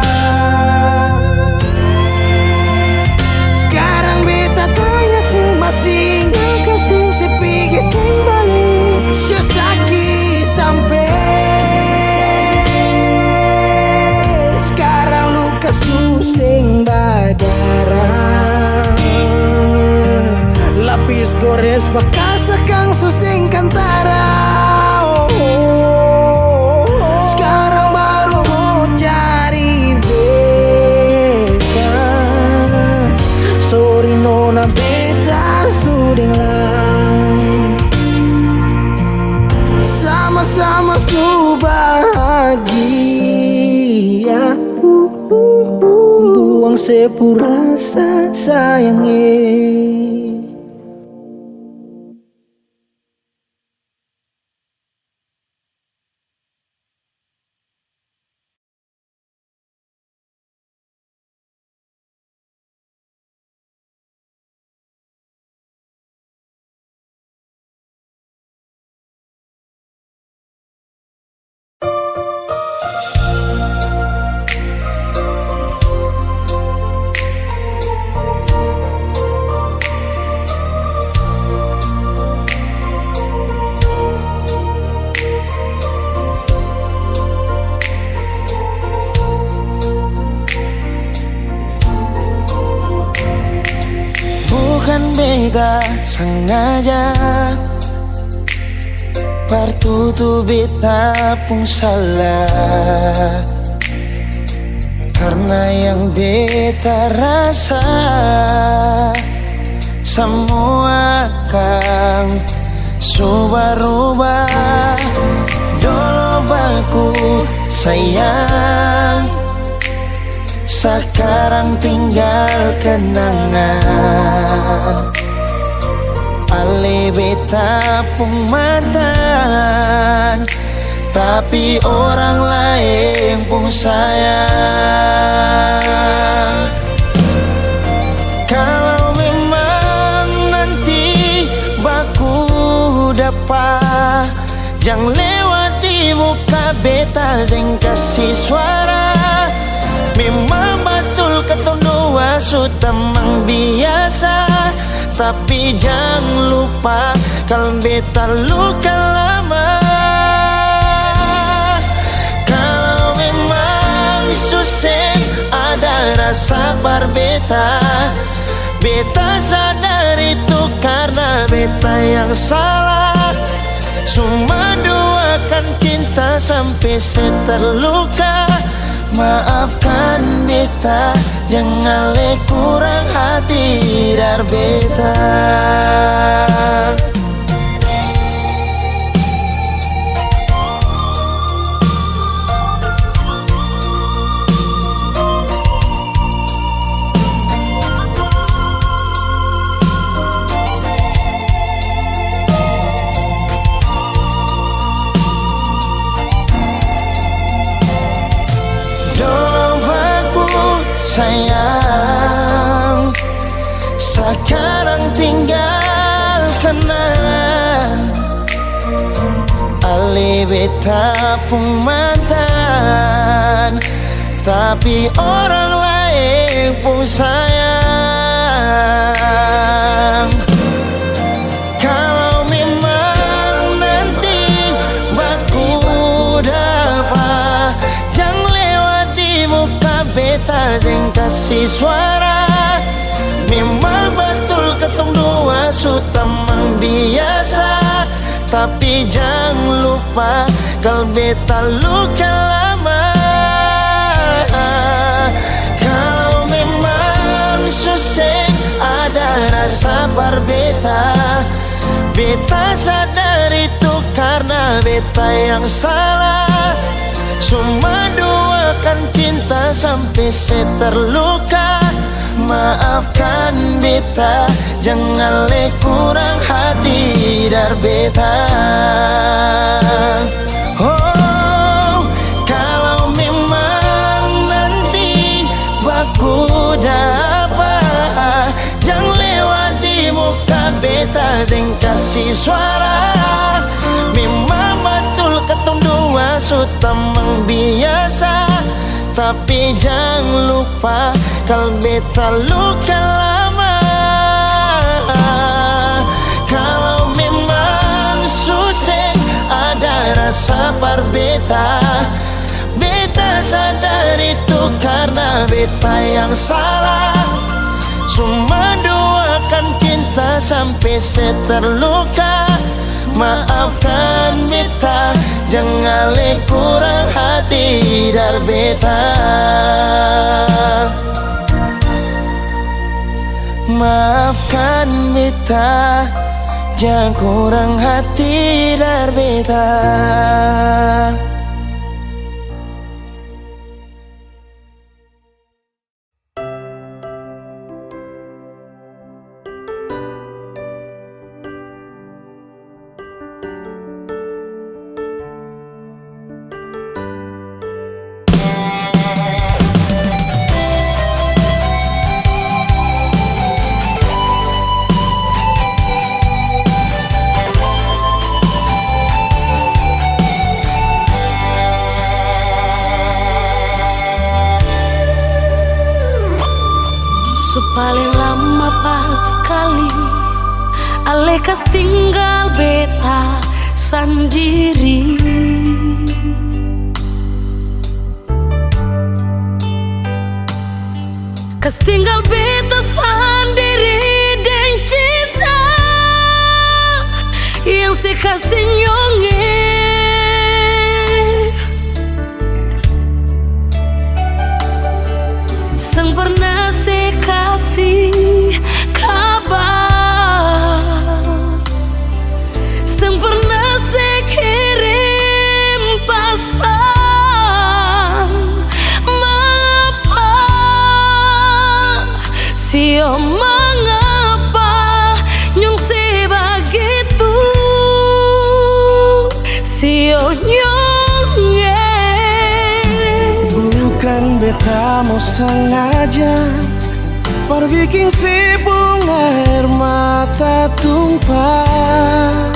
Sekarang beta tanya sih masih nggak kasih sepigi sing balik. Sesaki sampai. Sekarang luka susing badara, lapis gores bekas kang susing kantara. Sekarang baru mau cari beta. Sorry nona beta sudeng lain. Sama-sama su bahagia, buang sepurasa sayangnya. Bukan beta sengaja partutu beta pun salah, karena yang beta rasa semua kan suba-rubah. Dulu baku sayang, sekarang tinggal kenangan. Ale beta pun mantan, tapi orang lain pun sayang. Kalau memang nanti baku dapat, jangan lewati muka beta yang kasih suara. Memang betul ketong dua sudah memang biasa, tapi jangan lupa kalau beta luka lama. Kalau memang susah ada rasa berbeta, beta sadar itu karena beta yang salah. Cuma doakan cinta sampai terluka. Maafkan beta, jangan le kurang hati dar beta. Sayang, sekarang tinggal kenangan. Ale beta pun mantan, tapi orang lain pun sayang. Kalau memang nanti baku dapat, jangan lewati muka beta yang kasih suara. Memang betul ketong dua sudah memang biasa, tapi jangan lupa kalau beta luka lama. Kalau memang susah ada rasa berbeta, beta sadar itu karena beta yang salah. Cuma doakan cinta sampai terluka. Maafkan beta, jangan le kurang hati dar beta. Oh, kalau memang nanti baku dapat, jangan lewati muka beta yang kasih suara. Memang betul ketong dua sudah memang biasa, tapi jangan lupa kalau beta luka lama. Kalau memang susah ada rasa berbeta, beta sadar itu karena beta yang salah. Cuma doakan cinta sampai terluka. Maafkan beta, jangan le kurang hati dar beta. Maafkan beta, jangan kurang hati dar beta. Paling lama pas kali Alekas tinggal beta sendiri. Kas tinggal beta sendiri dan cinta yang sekasih nyonge. Sang pernah sekasih kabar, sang pernah sekirim pas betamu sengaja perbikin si bunga air mata tumpah.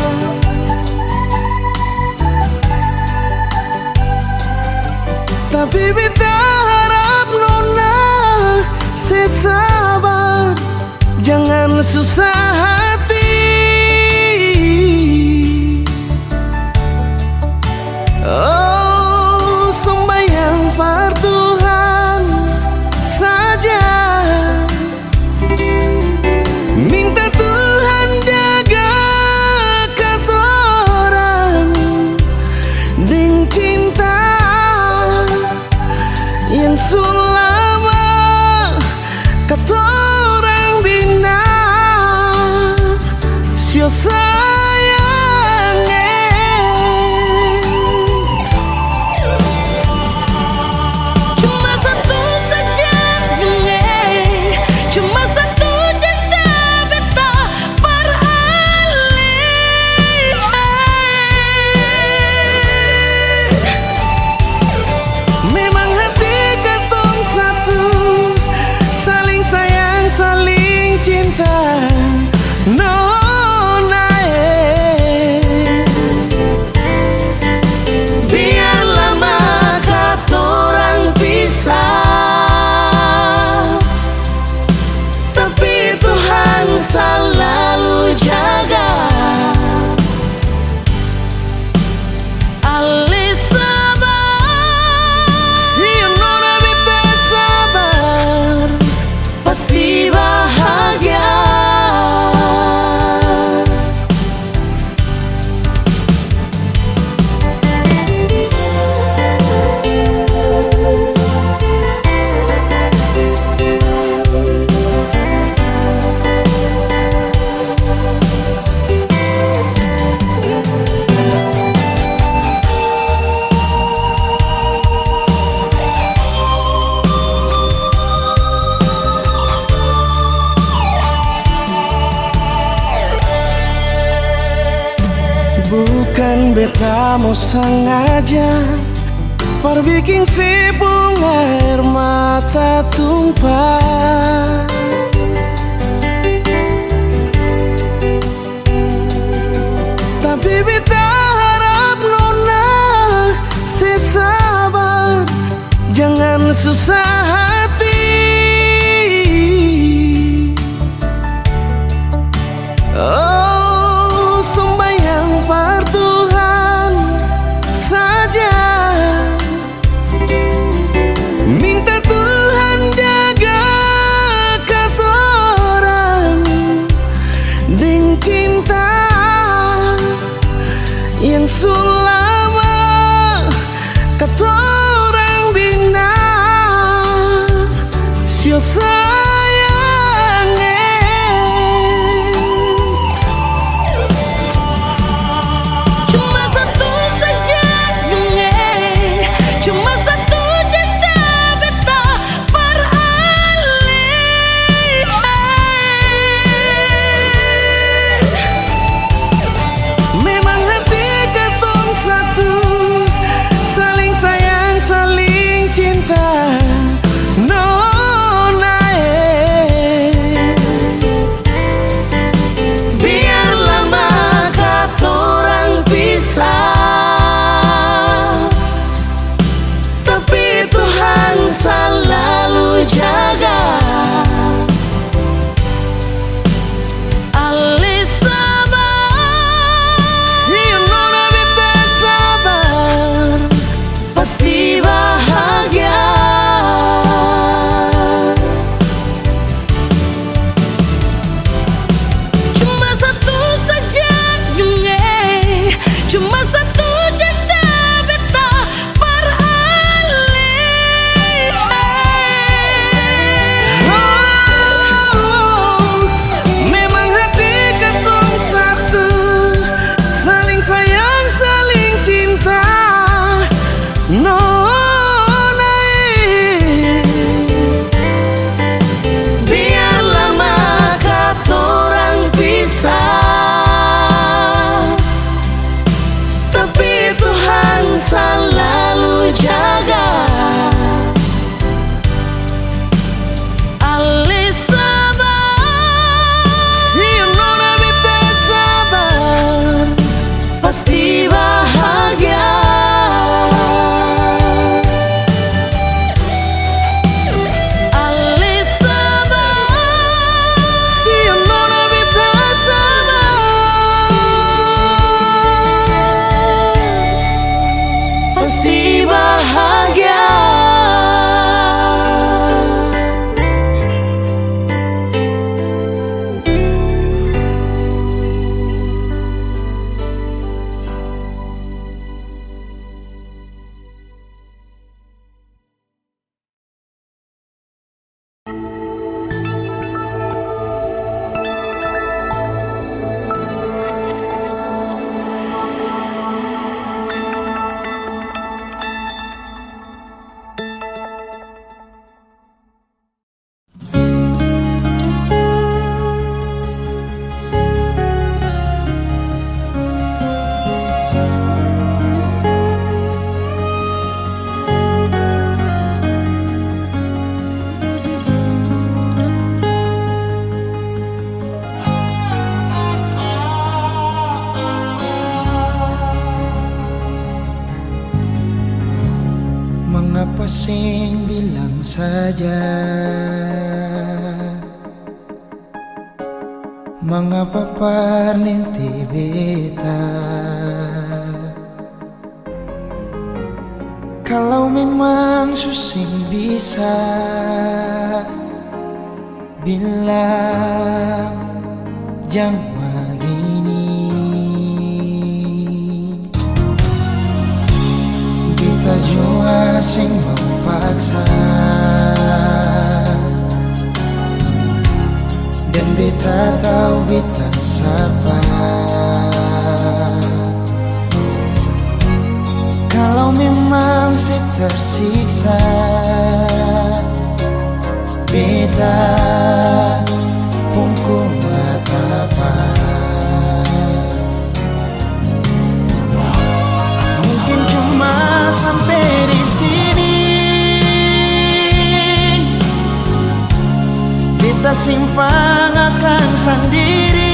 Tapi beta harap nona sesabar, jangan susah hati. Oh, sembahyang par Tuhan saja, minta Tuhan jaga katorang dengan cinta yang selama katorang bina. Sio sayang Cuma satu saja cuma satu cinta beta beralih. Memang hati katong satu, saling sayang, saling cinta. Nona biar lama katorang pisah, tapi Tuhan selalu jaga. Alis sabar, Si nona beta sabar, pasti bahagia. bukan betamu sengaja perbikin si bunga air mata tumpah. Tapi beta harap nona sesabar, jangan susah hati. Oh, sembahyang par Tuhan saja, minta Tuhan jaga katorang dengan cinta yang selama katorang bina. Sio sayang Cuma satu saja cuma satu cinta beta beralih. memang hati katong satu, saling sayang, saling cinta. Nona masing bilang saja, mengapa parlinti beta? Kalau memang susing bisa bilang jangan begini, kita jua sing memaksa dan beta tahu beta siapa. Kalau memang saya tersiksa, beta pun kuat apa. Mungkin cuma sampai di sini, beta simpang akan sendiri.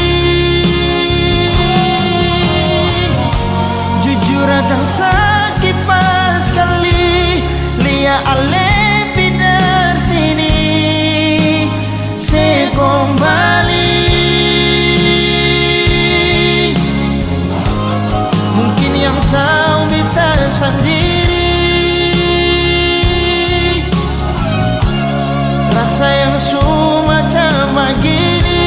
Jujur akan sakit pas kali lia ale pidar sini se kembali. Mungkin yang tahu beta sendiri, rasa yang semacam begini.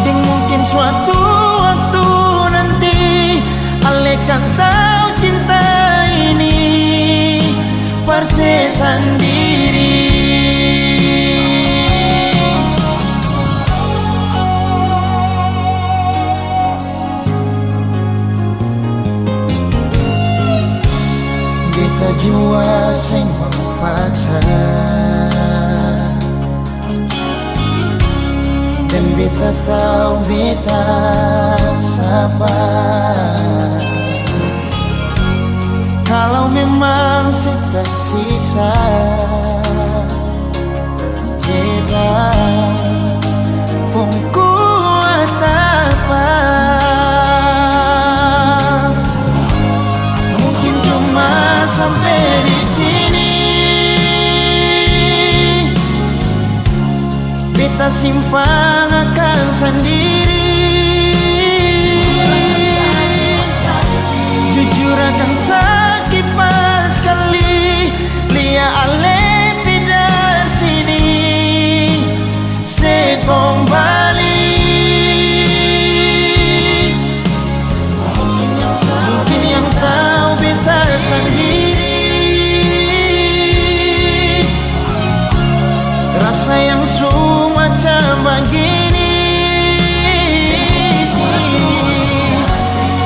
Dan mungkin suatu waktu nanti ale kan tahu cinta ini perse sendiri. Beta jua sing memaksa dan beta tahu beta sabar. Kalau memang saya tersiksa, beta pun kuat apa. Mungkin cuma sampai di sini, beta simpang akan sendiri. Jujur akan sakit pas kali lia ale pidar sini se kembali. Mungkin yang tahu beta sendiri, rasa yang semacam begini.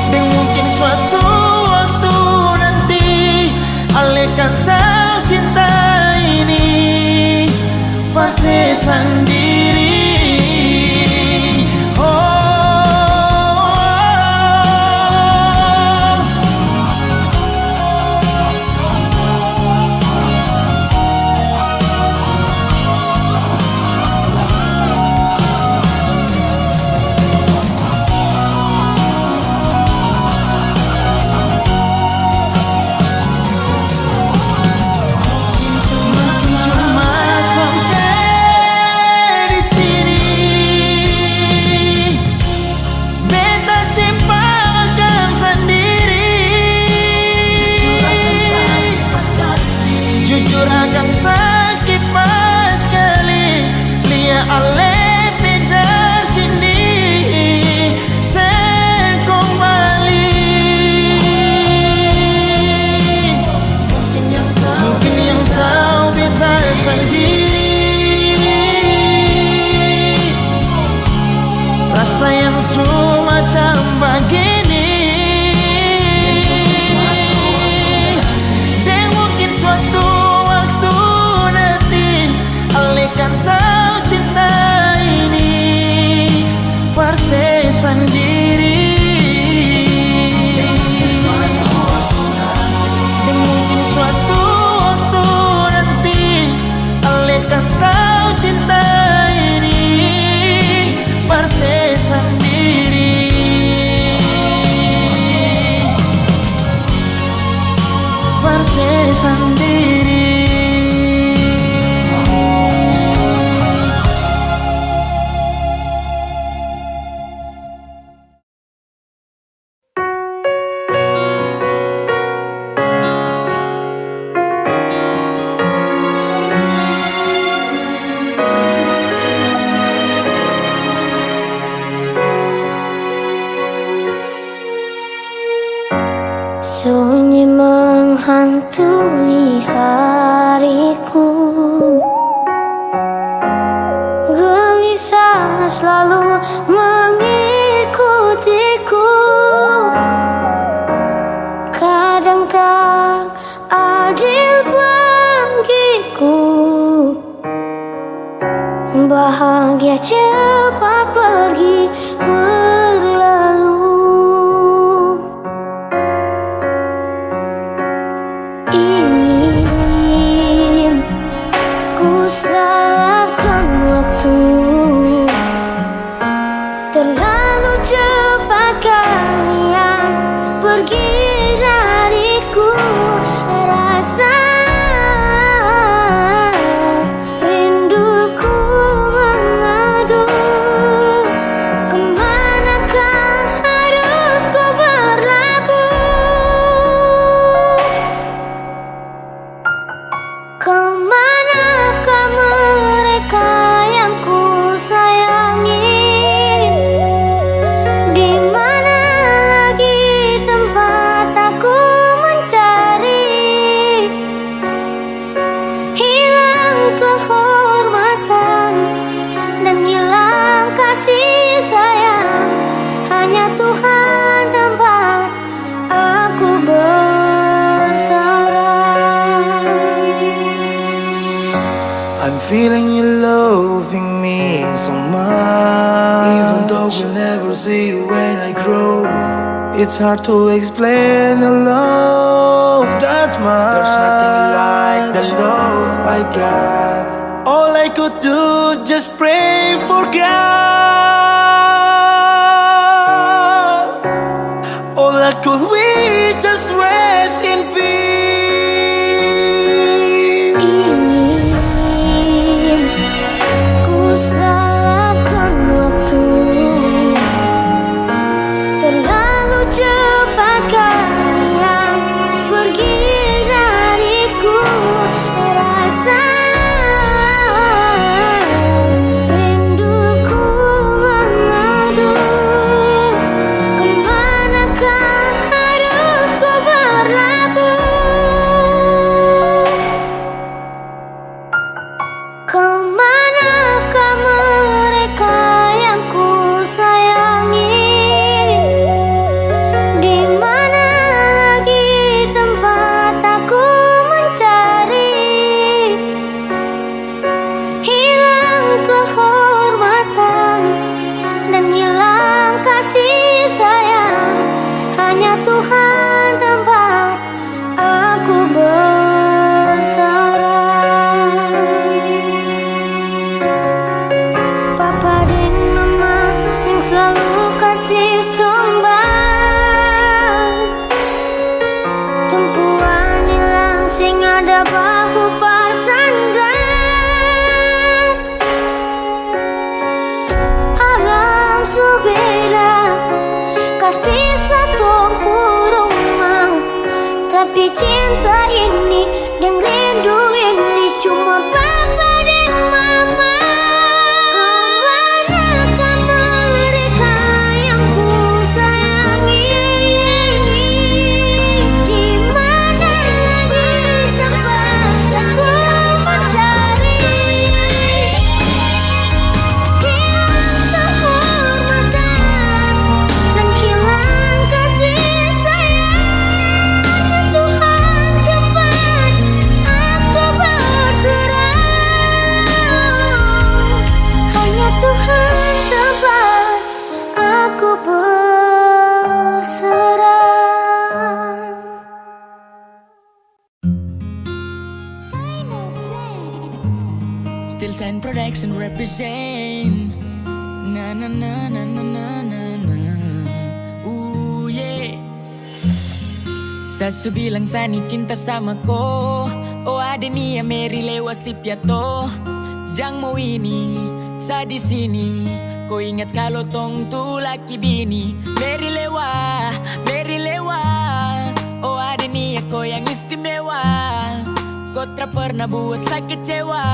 Dan mungkin suatu waktu nanti mengikutiku. Kadang tak adil bagiku, bahagia cepat pergi berlalu. Ingin ku salahkan waktu, terlalu cepat kalian pergi dariku. Rasa rinduku mengadu, kemanakah harus ku berlabuh? Kemanakah mereka yang ku sayangi? Di mana lagi tempat aku mencari? Hilang kehormatan dan hilang kasih sayang. Hanya Tuhan tempat aku bersarang. I'm feeling you loving me so much. Even though we'll never see you when I grow, it's hard to explain the love that much. There's nothing like the love I got. All I could do just pray for God. All I could wish just rest in peace. Ingin ku salahkan waktu, terlalu cepat kalian pergi dariku. Rasa rinduku mengadu, kemanakah harus ku berlabuh? Kemanakah mereka yang ku sayangi? Di mana lagi tempat aku mencari? Hilang kehormatan dan hilang kasih sayang. Hanya Tuhan tempat aku bersarang. Papa dan mama yang selalu kasih sumbang, tumpuan hilang sing ada bahu parsandang. Alam subeda kas bisa tong purung mau, tapi cinta ini dan rindu ini cuma papa dan mama. Kemanakah mereka yang ku sayangi? Di mana lagi tempat aku mencari? Hilang kehormatan dan hilang kasih sayang. Tuhan tempat aku berserah. Hanya Tuhan tempat aku berserah. Still Sign Production represent. Na na na na na na na na. Ooh yeah. Sasu bilang Sani cinta sama ko. Oh ada nia Mary lewat si piato. Jang mau ini sa di sini. Ko ingat kalau tong tu laki bini. Mary lewa, Mary lewa. Oh ada nia ko yang istimewa. Ko tak pernah buat sakit kecewa.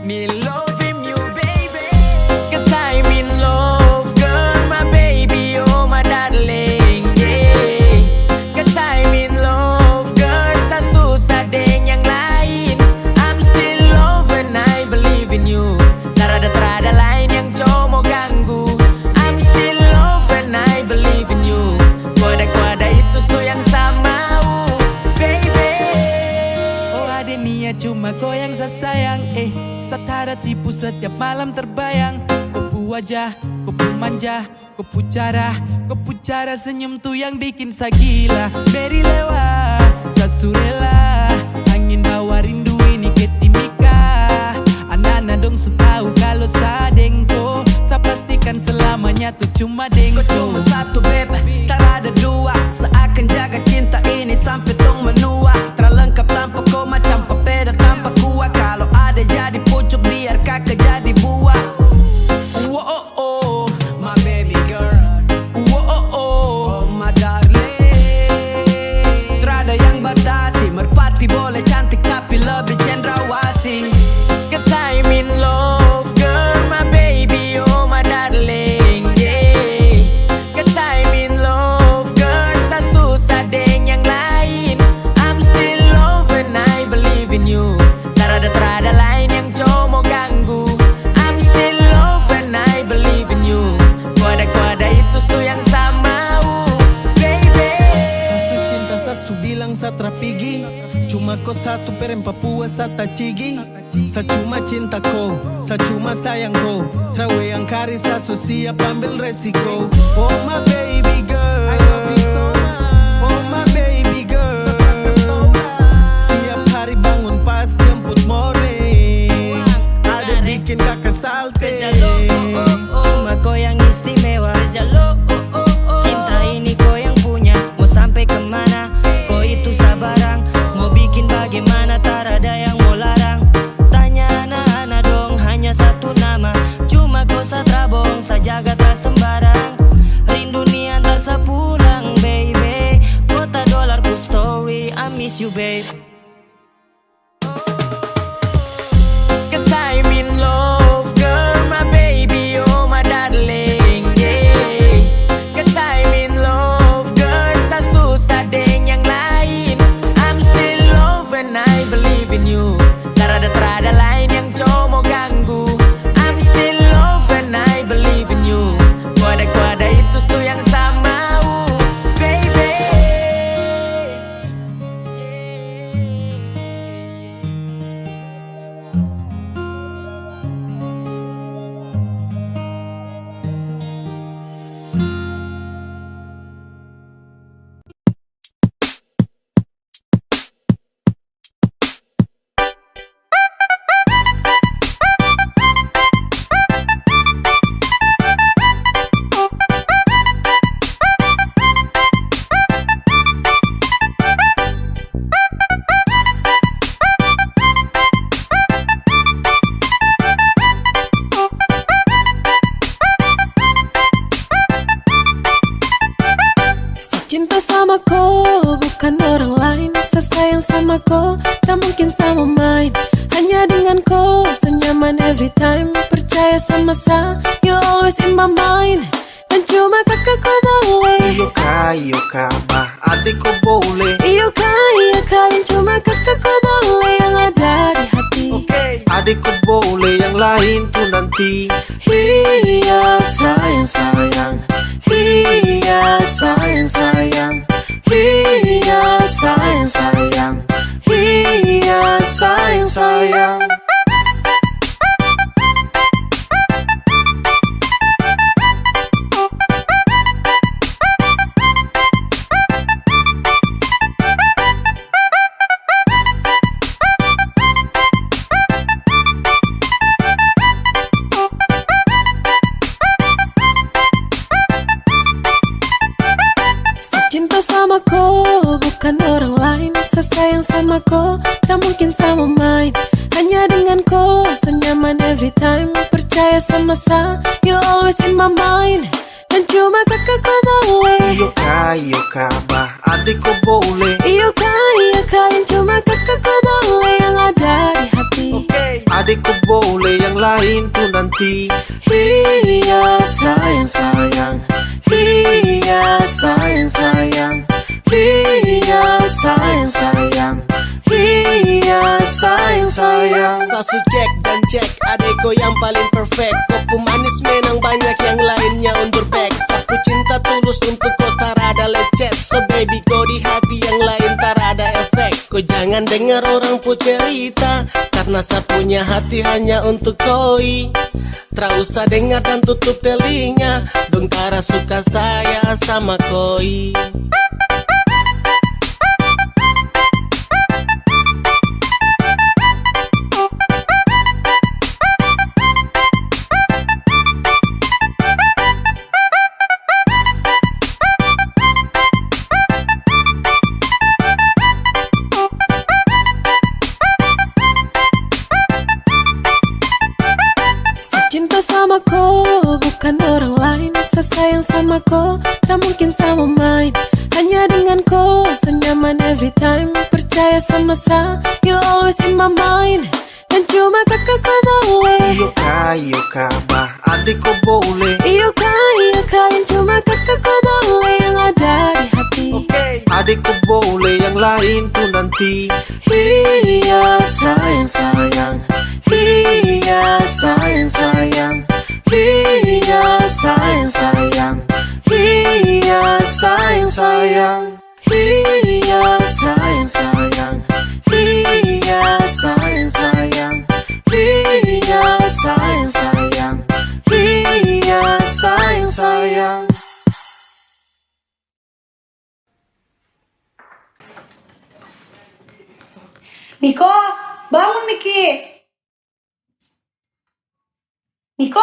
Me love him you baby, 'cause I'm in love girl, my baby, oh my darling, yeah. 'Cause I'm in love girl, sa susah deng yang lain. I'm still love and I believe in you. Tarada lain yang cuma ganggu. sayang Saat ada tipu setiap malam terbayang Kau pu wajah, kau pu manja, kau pu cara senyum tuh yang bikin saya gila. Beri lewat, saya surela angin bawa rindu ini ke timika. Anak-anak dong su tahu kalau saya dengko. Saya pastikan selamanya tuh cuma dengko. Kau cuma satu bebe, tak ada dua. Saya akan jaga cinta ini sampai tong menua. Terlengkap tanpa kau macam papeda tanpa kuah. Kalau ada jadi pucuk biar kakak jadi buah. My baby girl, oh my darling. Terada yang batasi, merpati boleh cantik tapi lebih cendrawasih. Cause I'm in love, girl, my baby, oh my darling, yeah. Cause I'm in love, girl, sa susah deng yang lain. I'm still love and I believe in you. Terada lain yang cuma ganggu. I'm still love and I believe in you. Kuada itu su yang sama, baby. Sasu cinta sasu bilang sa trapigi. Cuma kau satu perem Papua sa tacigi. Sa cuma cinta kau, sa cuma sayang kau. Trawe yang kari sasu siap ambil resiko. Oh my baby girl, I love you so much. Oh my baby girl, setiap hari bangun pas jemput morning. Ada bikin kakak salte. Cuma kau yang istimewa. Cinta ini kau yang punya. Mau sampai kemana, kau itu sabarang. Mau bikin bagaimana, tak ada yang mau larang. Tanya anak-anak dong, hanya satu nama. Cuma kau satrabong, sajaga tak sembarang. Rindu ni antar sepulang, baby. Kota dolarku story, I miss you, babe. Cause I'm in love, girl, my baby, oh my darling, yeah. Cause I'm in love, girl, sa susah deng yang lain. I'm still love and I believe in you. Terada lain yang cuma ganggu. I'm still love and I believe in you. Kuada itu su yang sama, baby. Cinta sama kau, bukan orang lain. Saya sayang sama kau, tak mungkin sama main. Hanya dengan kau, senyaman every time. Percaya sama saya, you always in my mind. Dan cuma kakak kau boleh. Iyo kah, bah adik kau boleh. Iyo kah, yang cuma kakak kau boleh. Yang ada di hati. Adik kau boleh, yang lain tuh nanti. Iya Sayang, iya sayang. iya sayang, Iya sayang. Cinta sama kau, bukan orang lain. Saya sayang sama kau, tak mungkin sama main. Hanya dengan kau, senyaman every time. Percaya sama saya, you always in my mind. Dan cuma kakak kau boleh. Iyo kah, bah adik kau boleh. Iyo kah, yang cuma kakak kau boleh. Yang ada di hati. Adik kau boleh, yang lain tuh nanti. Iya sayang. Iya sayang. Iya sayang. Sasu cek dan cek, adekku yang paling perfect. Kau pemanis menang banyak yang lainnya undur back. Aku cinta tulus untuk kau, tak ada lecet. So baby kau di hati, yang lain tak ada efek. Kau Kau jangan dengar orang pu cerita, karena saya punya hati hanya untuk koi. Tak usah dengar dan tutup telinga, dong tara suka saya sama koi. Cinta sama kau, bukan orang lain. Saya sayang sama kau, tak mungkin sama main. Hanya dengan kau, senyaman every time. Percaya sama saya, you always in my mind. Dan cuma kakak kau boleh. Iyo kak, bah adik kau boleh. Iyo kak, yang cuma kakak kau boleh. Yang ada di hati. Adik kau boleh, yang lain tuh nanti. Iya sayang. Iya sayang. Iya sayang. Iya sayang. Iya sayang. Iya sayang. Iya sayang. Iya sayang. Miko, bangun Miki. Miko.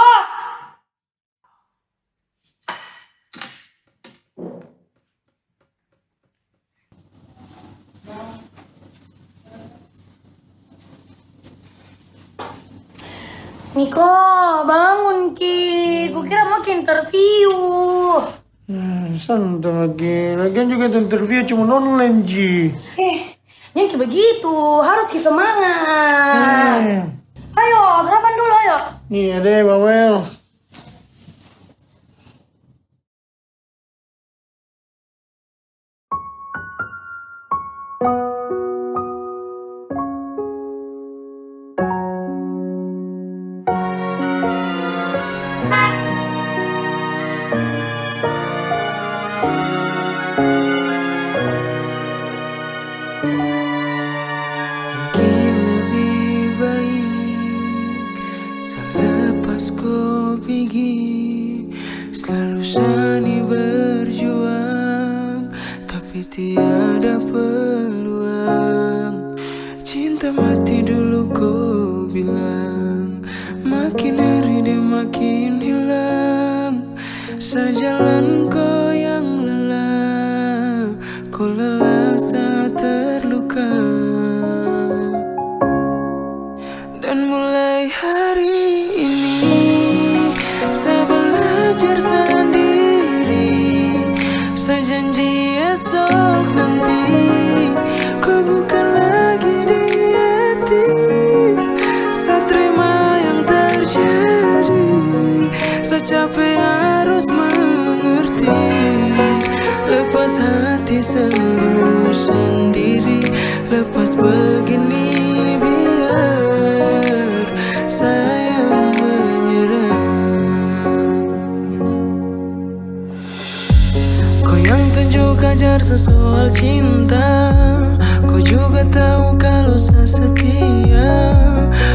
Miko, bangun Ki. Gue kira mau ke interview. Santai lagi. Lagian juga interview cuma online Ji. Jangan kayak begitu. Harus kita semangat. Ayo, sarapan dulu ayo. Iya deh, Bawel. Mungkin lebih baik selepas kau pergi. Selalu sani berjuang, tapi tiada peluang. Cinta mati dulu kau bilang, makin hari dia makin hilang. Sejalan kau yang lelah, kau lelah saat terluka. Dan mulai hari ini saya belajar sendiri. Saya janji esok nanti kau bukan lagi di hati. Saya terima yang terjadi, saya capek harus mengerti. Lepas hati sembuh sendiri, lepas begini biar saya menyerah. Kau yang tunjuk ajar soal cinta, kau juga tahu kalau saya setia.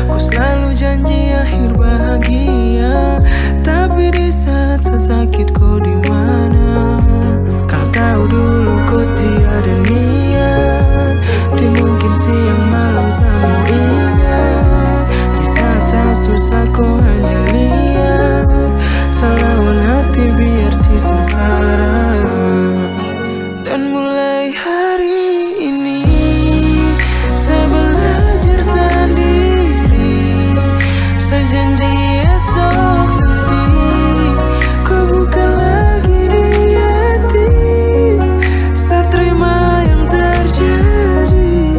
Kau selalu janji akhir bahagia, tapi di saat saya sakit kau di mana? Kau tahu dulu kau tiada niat, mungkin siang malam sama ingat. Di saat saya susah kau hanya lihat, salawan hati biar sengsara. Dan mulai hari ini saya belajar sendiri. Saya janji esok nanti kau bukan lagi di hati. Saya terima yang terjadi,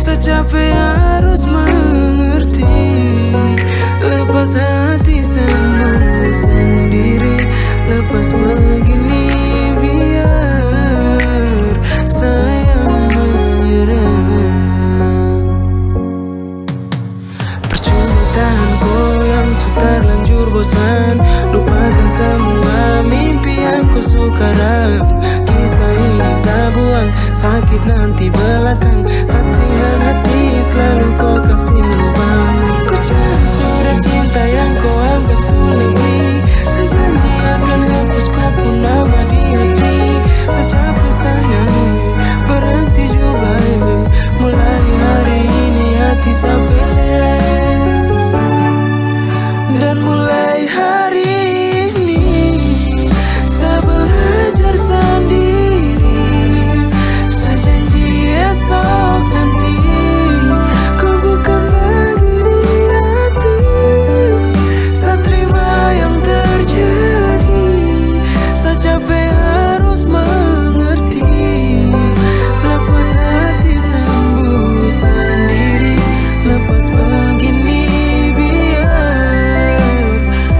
saya capek harus mengerti. Lepas hati sembuh sendiri, lepas begini biar saya menyerah. Percuma tahan goyang, sudah terlanjur bosan. Lupakan semua mimpi yang ku suka. Kisah ini saya buat hilang, sakit nanti belakang. Kasihan hati selalu kau kasih lubang. Ku cari surat cinta yang kau anggap sulit, sejanji akan hapus kau pun nama di hati. Secapek sayang berhenti juga, mulai hari ini hati sapele. Dan mulai hari ini saya belajar sendiri. Sejanji esok nanti kau bukan lagi di hati. Saya terima yang terjadi, saya capek harus mengerti. Lepas hati sembuh sendiri, lepas begini biar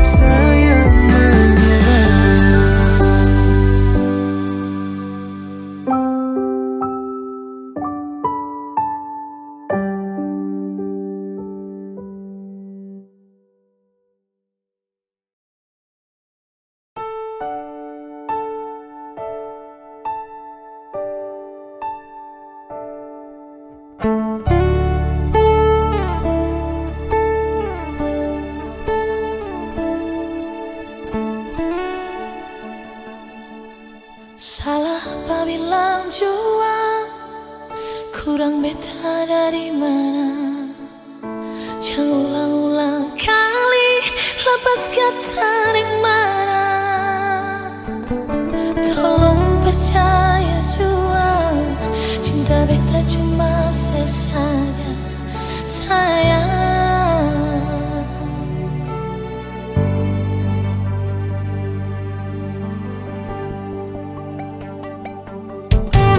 saya menyerah. Salah apa bilang jua, kurang beta dari mana. Jangan ulang-ulang kali lepas kata yang mana. Tolong percaya jua, cinta beta cuma sesaja sayang.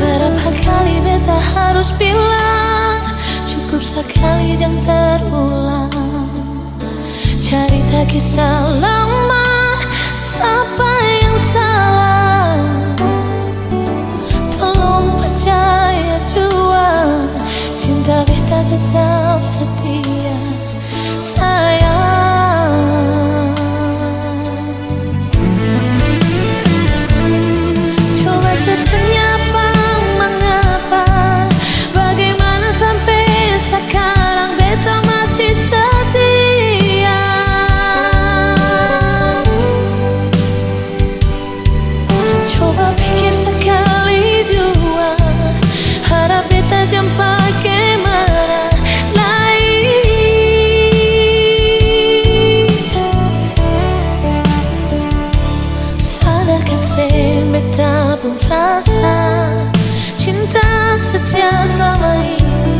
Berapa kali beta harus bilang, cukup sekali yang terulang. Cerita kisah lama, siapa yang salah? Tolong percaya jua, cinta beta tetap setia sayang. Coba setanya apa, mengapa, bagaimana sampai sekarang beta masih setia. Coba pikir sekali jua, harap beta jangan pakai marah lain. Sadarkah sih beta pun rasa cinta setia selama ini.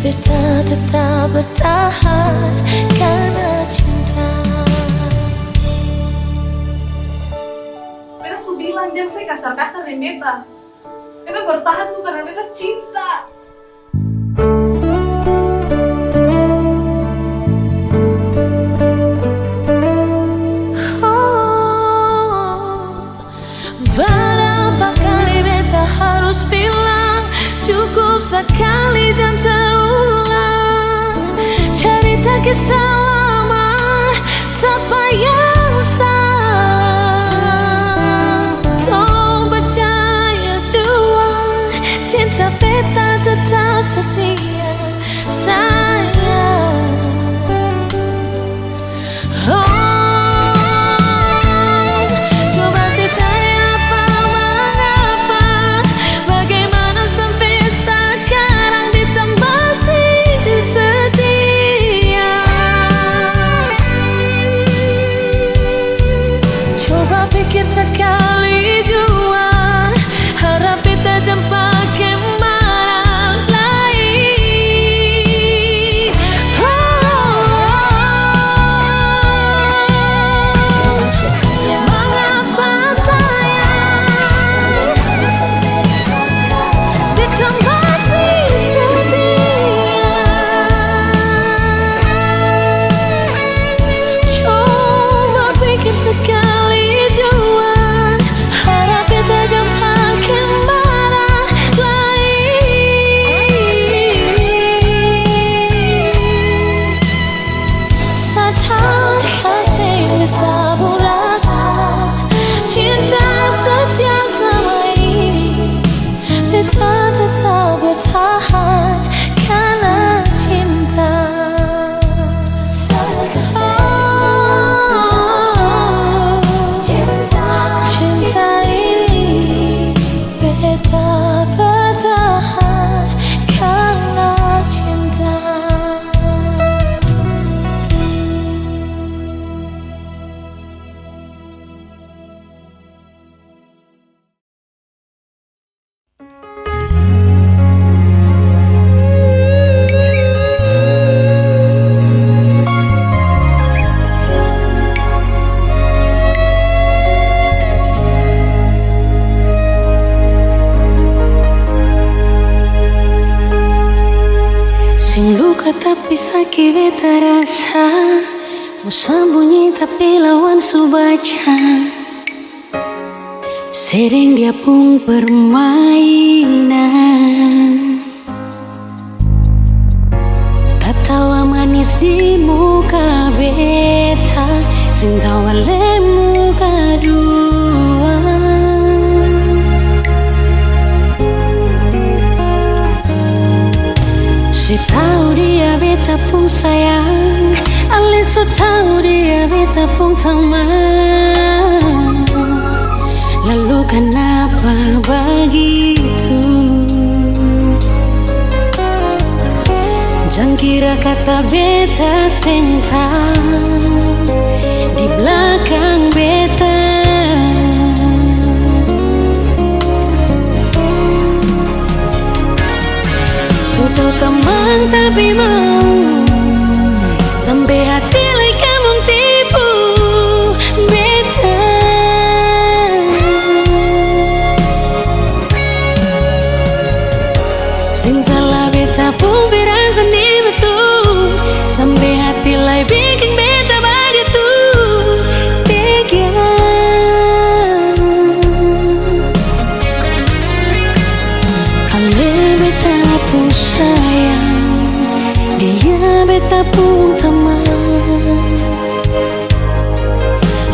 Beta tetap bertahan karena cinta. Beta su bilang jangan saya kasar-kasar nih beta. Beta bertahan tuh karena beta cinta. Berapa kali beta harus bilang, cukup sekali jangan terulang. Cerita kisah lama, siapa yang salah? Tolong percaya jua, cinta beta tetap setia sayang. Coba sih tanya apa, mengapa, bagaimana sampai sekarang beta masih setia. Coba pikir sekali jua, harap beta jangan pakai marah lain. Mengapa sayang beta masih setia. Coba pikir sekali jua, tapi sakit beta rasa. Mau sembunyi tapi lawan su baca. Sering dia pun permainan. Tawa manis di muka beta, sing tawa le muka dua. Si tahu dia beta pun sayang, ale so tahu dia beta pun teman. Lalu kenapa begitu? Jangan kira kata beta senta di belakang beta. Sudah teman tapi mau sampai hati lai kamu tipu beta. Sing salah beta pun berasa nih betul, sampai hati lai bikin beta begitu tega. Ale beta pun sayang, dia beta pun teman.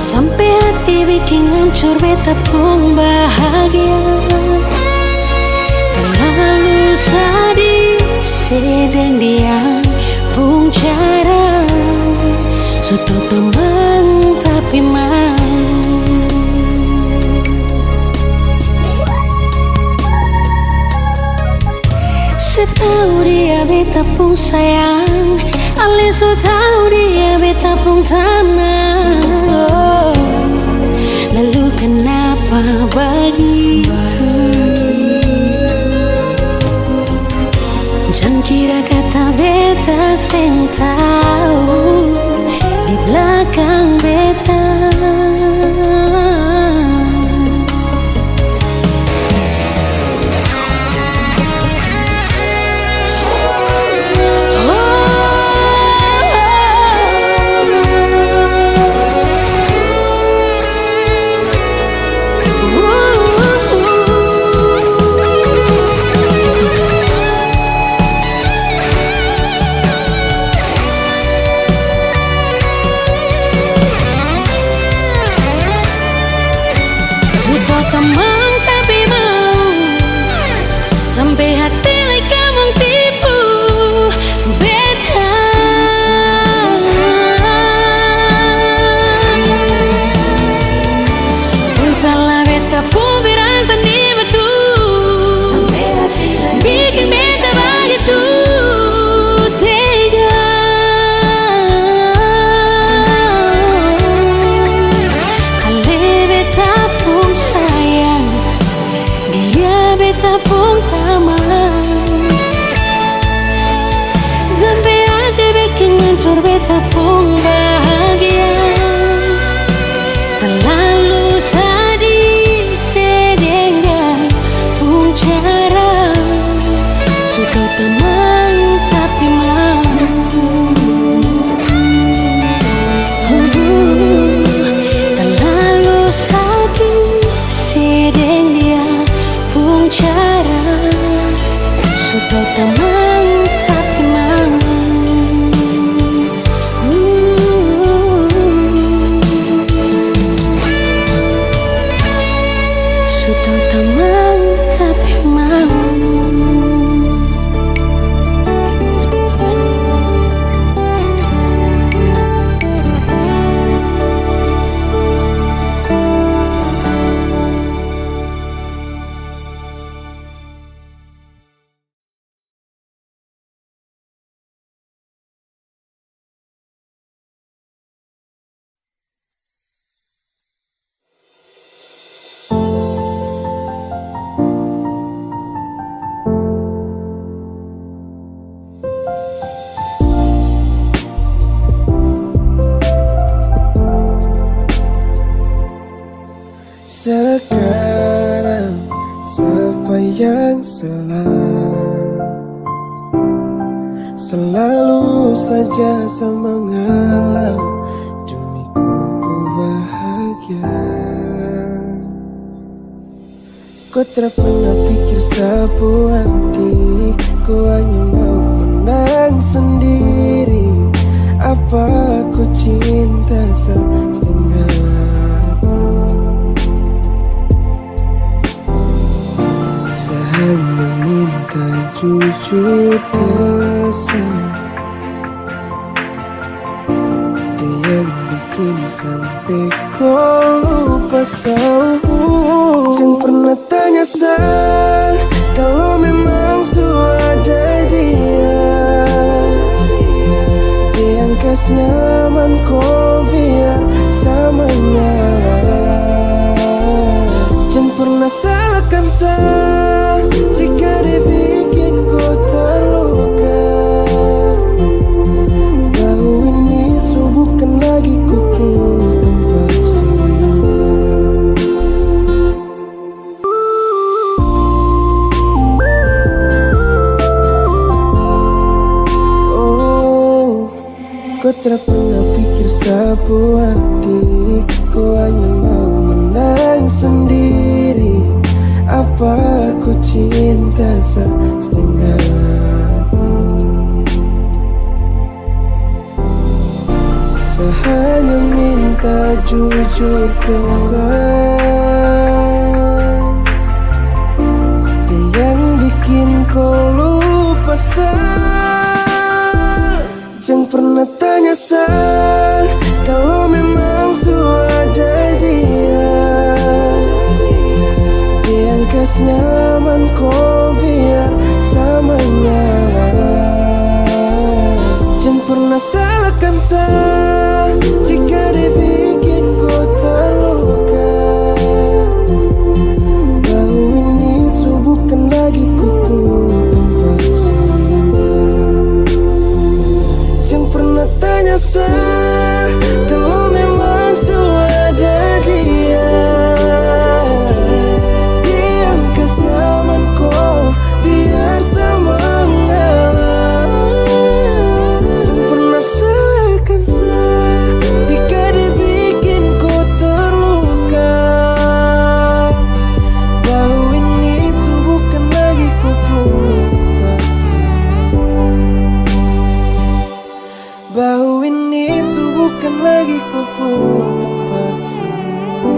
Sampai hati bikin hancur beta pun bahagia. Terlalu sadis sedang dia pun cara. Suatu teman tapi mau. Setahu dia beta pun sayang, ale so tahu dia beta pun tenang. Oh, lalu kenapa begitu? Jangan kira kata beta sing tahu di belakang beta. Teman tapi mau sampai hati lai kamu tipu beta. Sing salah beta pun berasa nih betul, sampai hati lai bikin beta begitu tega. Ale beta pun sayang, dia beta pun taman. Sampai hati bikin hancur beta pun bahagia. Terlalu sadis sedang pun cara. Suka teman tapi mau. Terlalu sadis sedang dia pun cara. Sudah teman tapi mau. Sudah teman tapi mau. Sekarang siapa yang salah? selalu saja semangat demi ku bahagia. Kau tak pernah pikir sapu hati, kau hanya mau menang sendiri. Apa aku cinta setengah hati? Saya hanya minta jujur kesal. Dia yang bikin sampai kau lupa jangan pernah tanya saya kalau memang sudah dia yang kas nyaman kau biar samanya. Jangan pernah salahkan saya jika dibikin kau terluka. Tahu ini bukan lagi kuku tempat kau tak pernah pikir sapu hati, kau hanya mau menang sendiri. Apa aku cinta setengah hati? Saya hanya minta jujur kesal. Dia yang bikin kau lupa jangan pernah tanya saya kalau memang sudah dia yang kas nyaman kau biar samanya. Jangan pernah salahkan saya jika dibikin kau terluka. Tahu ini bukan lagi kuku tempat pernah tanya saya kalau memang sudah dia yang kas nyaman kau biar semangat. Jangan pernah salahkan saya jika dibikin kau terluka. Tahu ini bukan lagi kupu bau ini bukan lagi kupu tempat sini.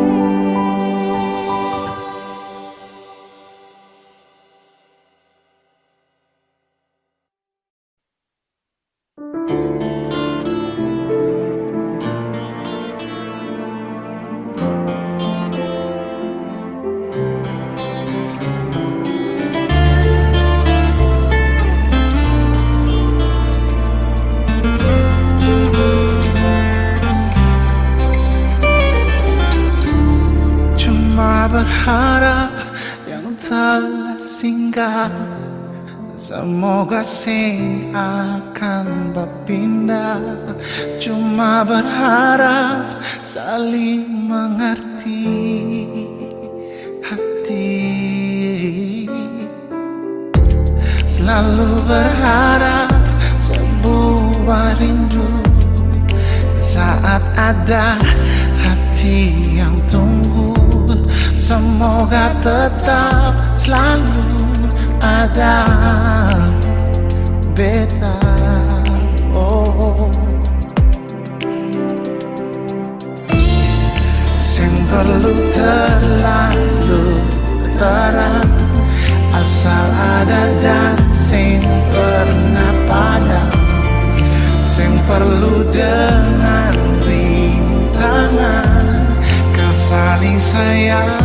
Berharap yang telah singgah, semoga sing akan berpindah. Cuma berharap saling mengerti hati. Selalu berharap sebuah rindu saat ada hati yang tunggu. Semoga tetap selalu ada beta. Oh, sing perlu terlalu terang, asal ada dan sing pernah padam. Sing perlu dengan rintangan saling sayang.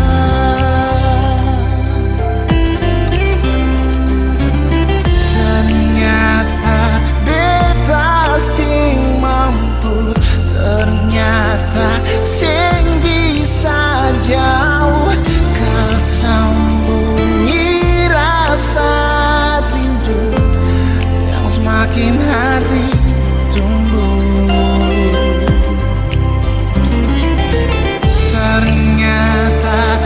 Ternyata beta sing mampu, ternyata sing bisa jauh kesembunyi rasa rindu yang semakin hari tumbuh. Ternyata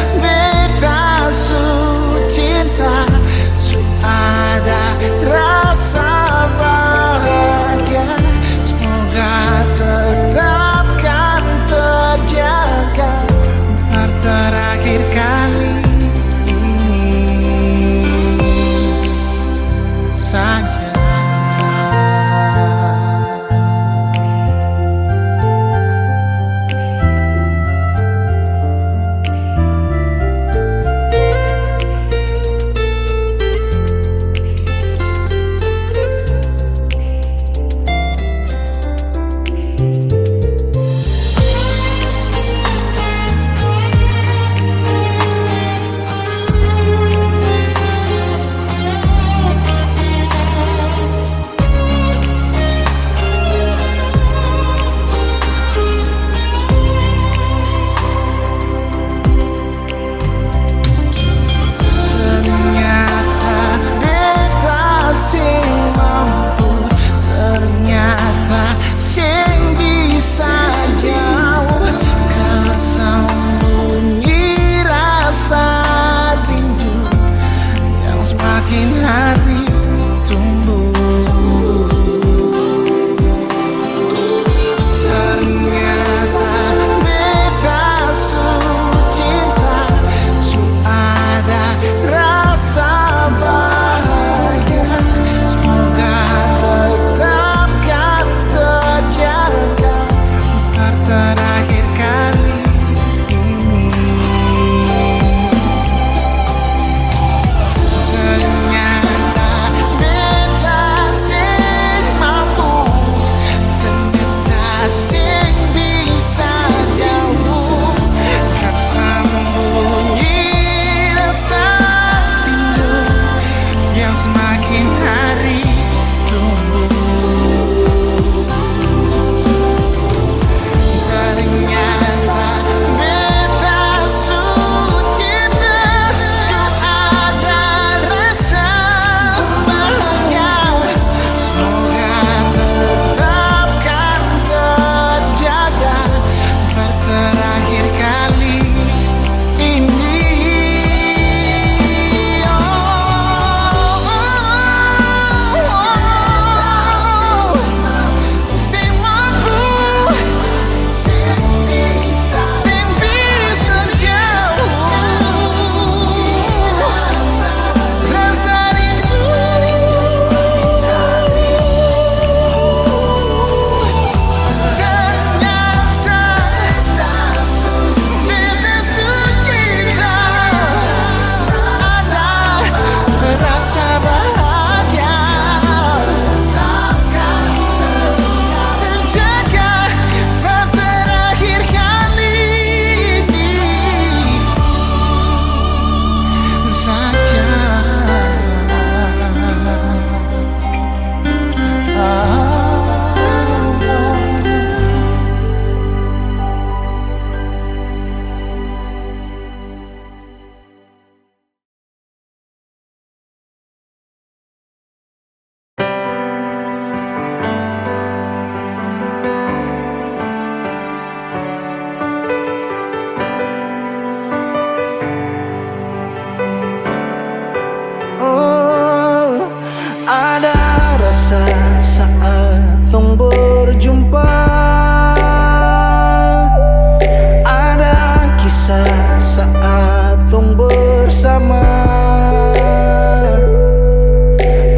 bersama.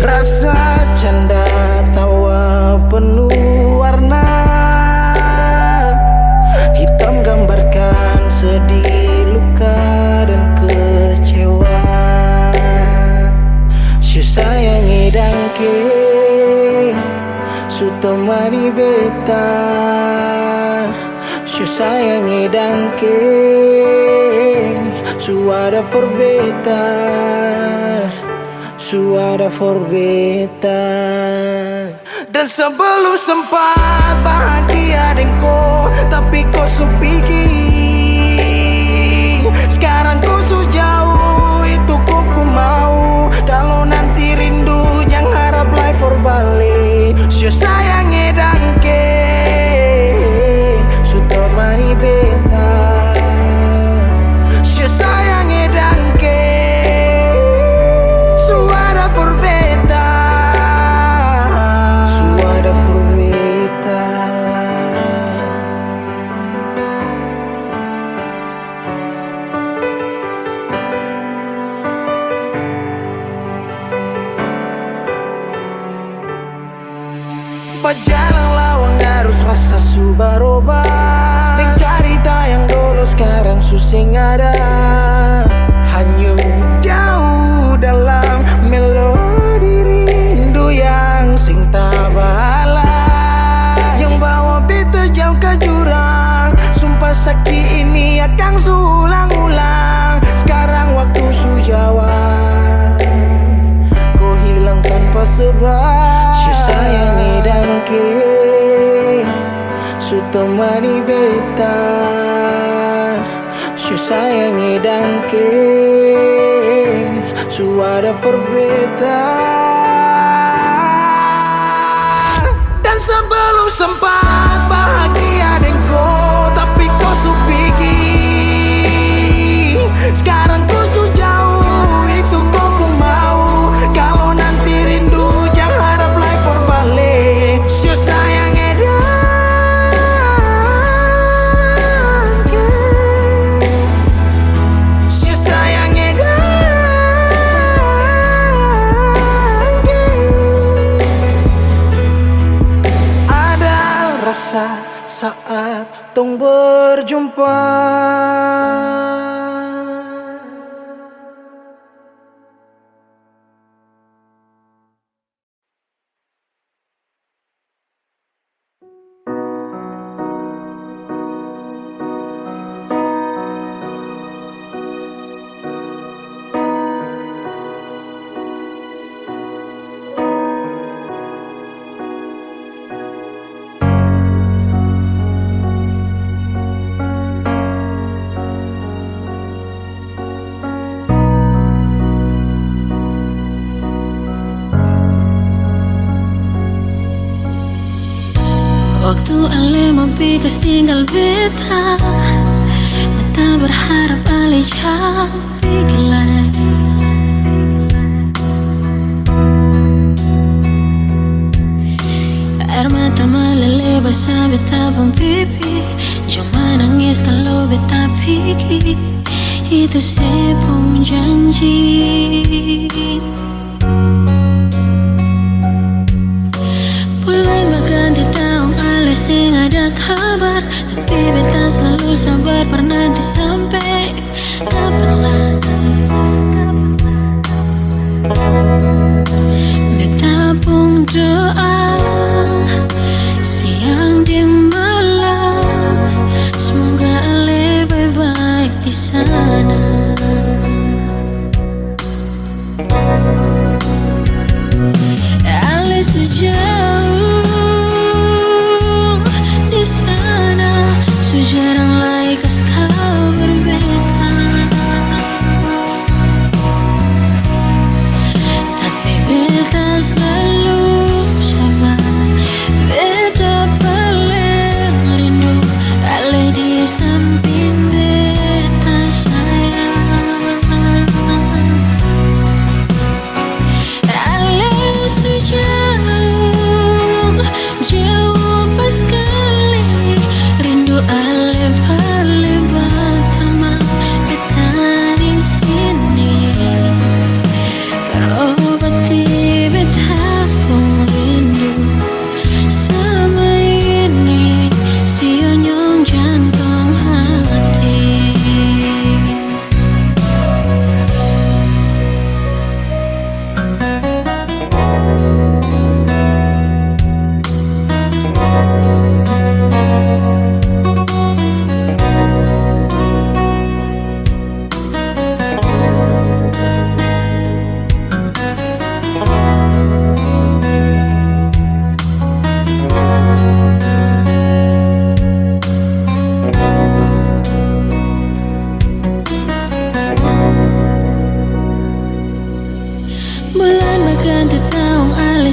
Rasa canda tawa penuh warna, hitam gambarkan sedih, luka dan kecewa. Sayangi dangke su temani beta, su sayangi dangke su ada for beta, su ada for beta. Dan sebelum sempat bahagia denko, tapi kau supiki. Sekarang kau su jauh, itu kau mau. Kalau nanti rindu jangan harap life for balik. Su sayangi dangke su temani beta, su sayangi dangke su ada for beta, su ada for beta. Jalan lawang harus rasa su berubah. Deng cerita yang dulu sekarang susing ada. Hanyut jauh dalam melodi rindu yang sing tabala, yang bawa beta jauh ke jurang. Sumpah sakit ini akan sulang-ulang. Sekarang waktu su jawab, kau hilang tanpa sebab. Sayangi dangke su temani beta, su sayangi dangke su ada for beta. Dan sebelum sempat bahagia denko, tapi kau su pergi. Sekarang kau su jauh, itu kau pun mau. Kalau nanti rindu jangan harap life for balik. Su sayangi dangke, su sayangi dangke. Ada rasa saat tong berjumpa. Waktu ale mempikas tinggal beta, beta berharap ale jauh pikir lagi. Air mata meleleh basah beta pun pipi. Cuma nangis kalau beta pikir itu sepung janji. Mulai berganti tahun ale sing ada kabar, tapi beta selalu sabar bernanti sampai kapan lagi. Beta pun doa siang di malam, semoga ale baik-baik di sana. Ale sejauh di sana, sejarang lagi kas kau berbeda. Tapi beta selalu sabar, beta paling rindu ale di samping beta sayang.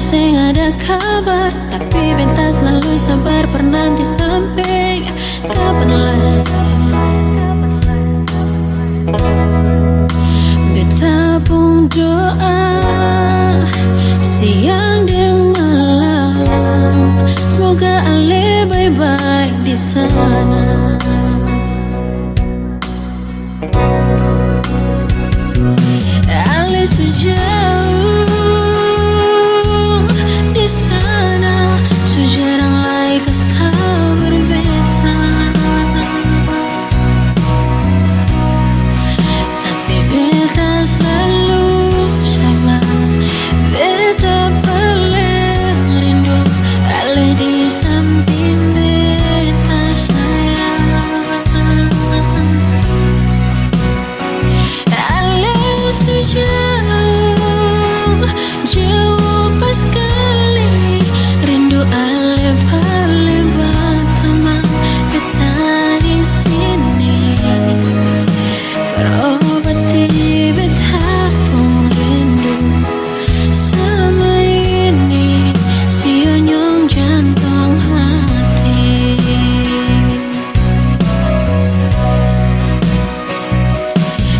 sing ada kabar, tapi beta selalu sabar bernanti sampai kapan lagi. Beta pun doa siang dan malam, semoga ale baik-baik di sana. Ale sejauh di sana, sejarang like kabar beta, tapi beta selalu sabar. Beta paling rindu ale di samping beta sayang. Ale sejauh jauh pas sekali, rindu ale paling pertama beta di sini, berobati beta pun rindu selama ini, sionyong jantung hati.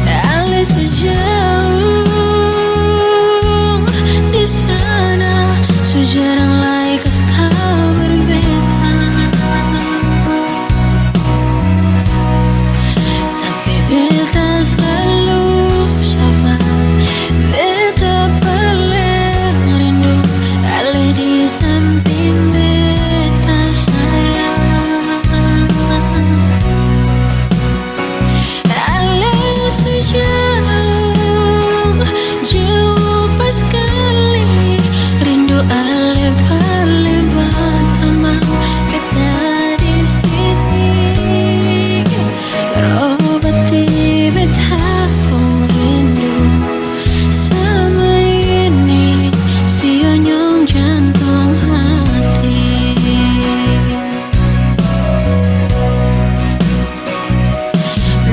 Ale sejauh di sana, sejarang like kabar beta, tapi beta selalu sabar. Beta paling rindu ale di samping beta sayang. Ale sejauh jauh pas sekali, rindu ale paling pertama beta di sini, berobati beta pun rindu selama ini, sionyong jantung hati.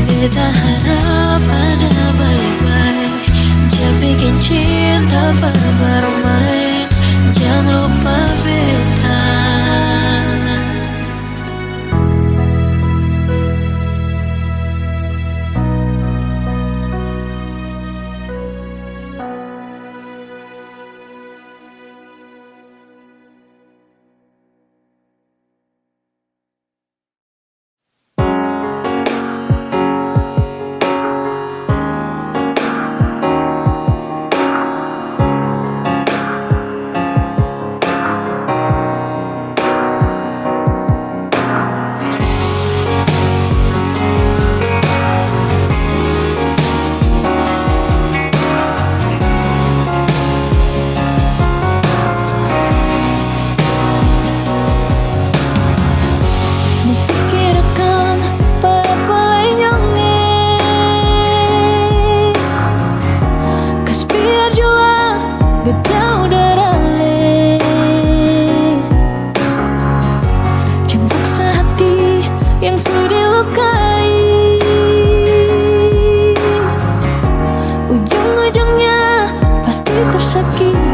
Beta harap ada baik-baik, jangan bikin cinta bermain, jangan lupa beta. Pikirkan perpelanyongnya, kas biar jua bejauh darale, jangan paksa hati yang sudah lukai, ujung-ujungnya pasti tersakiti.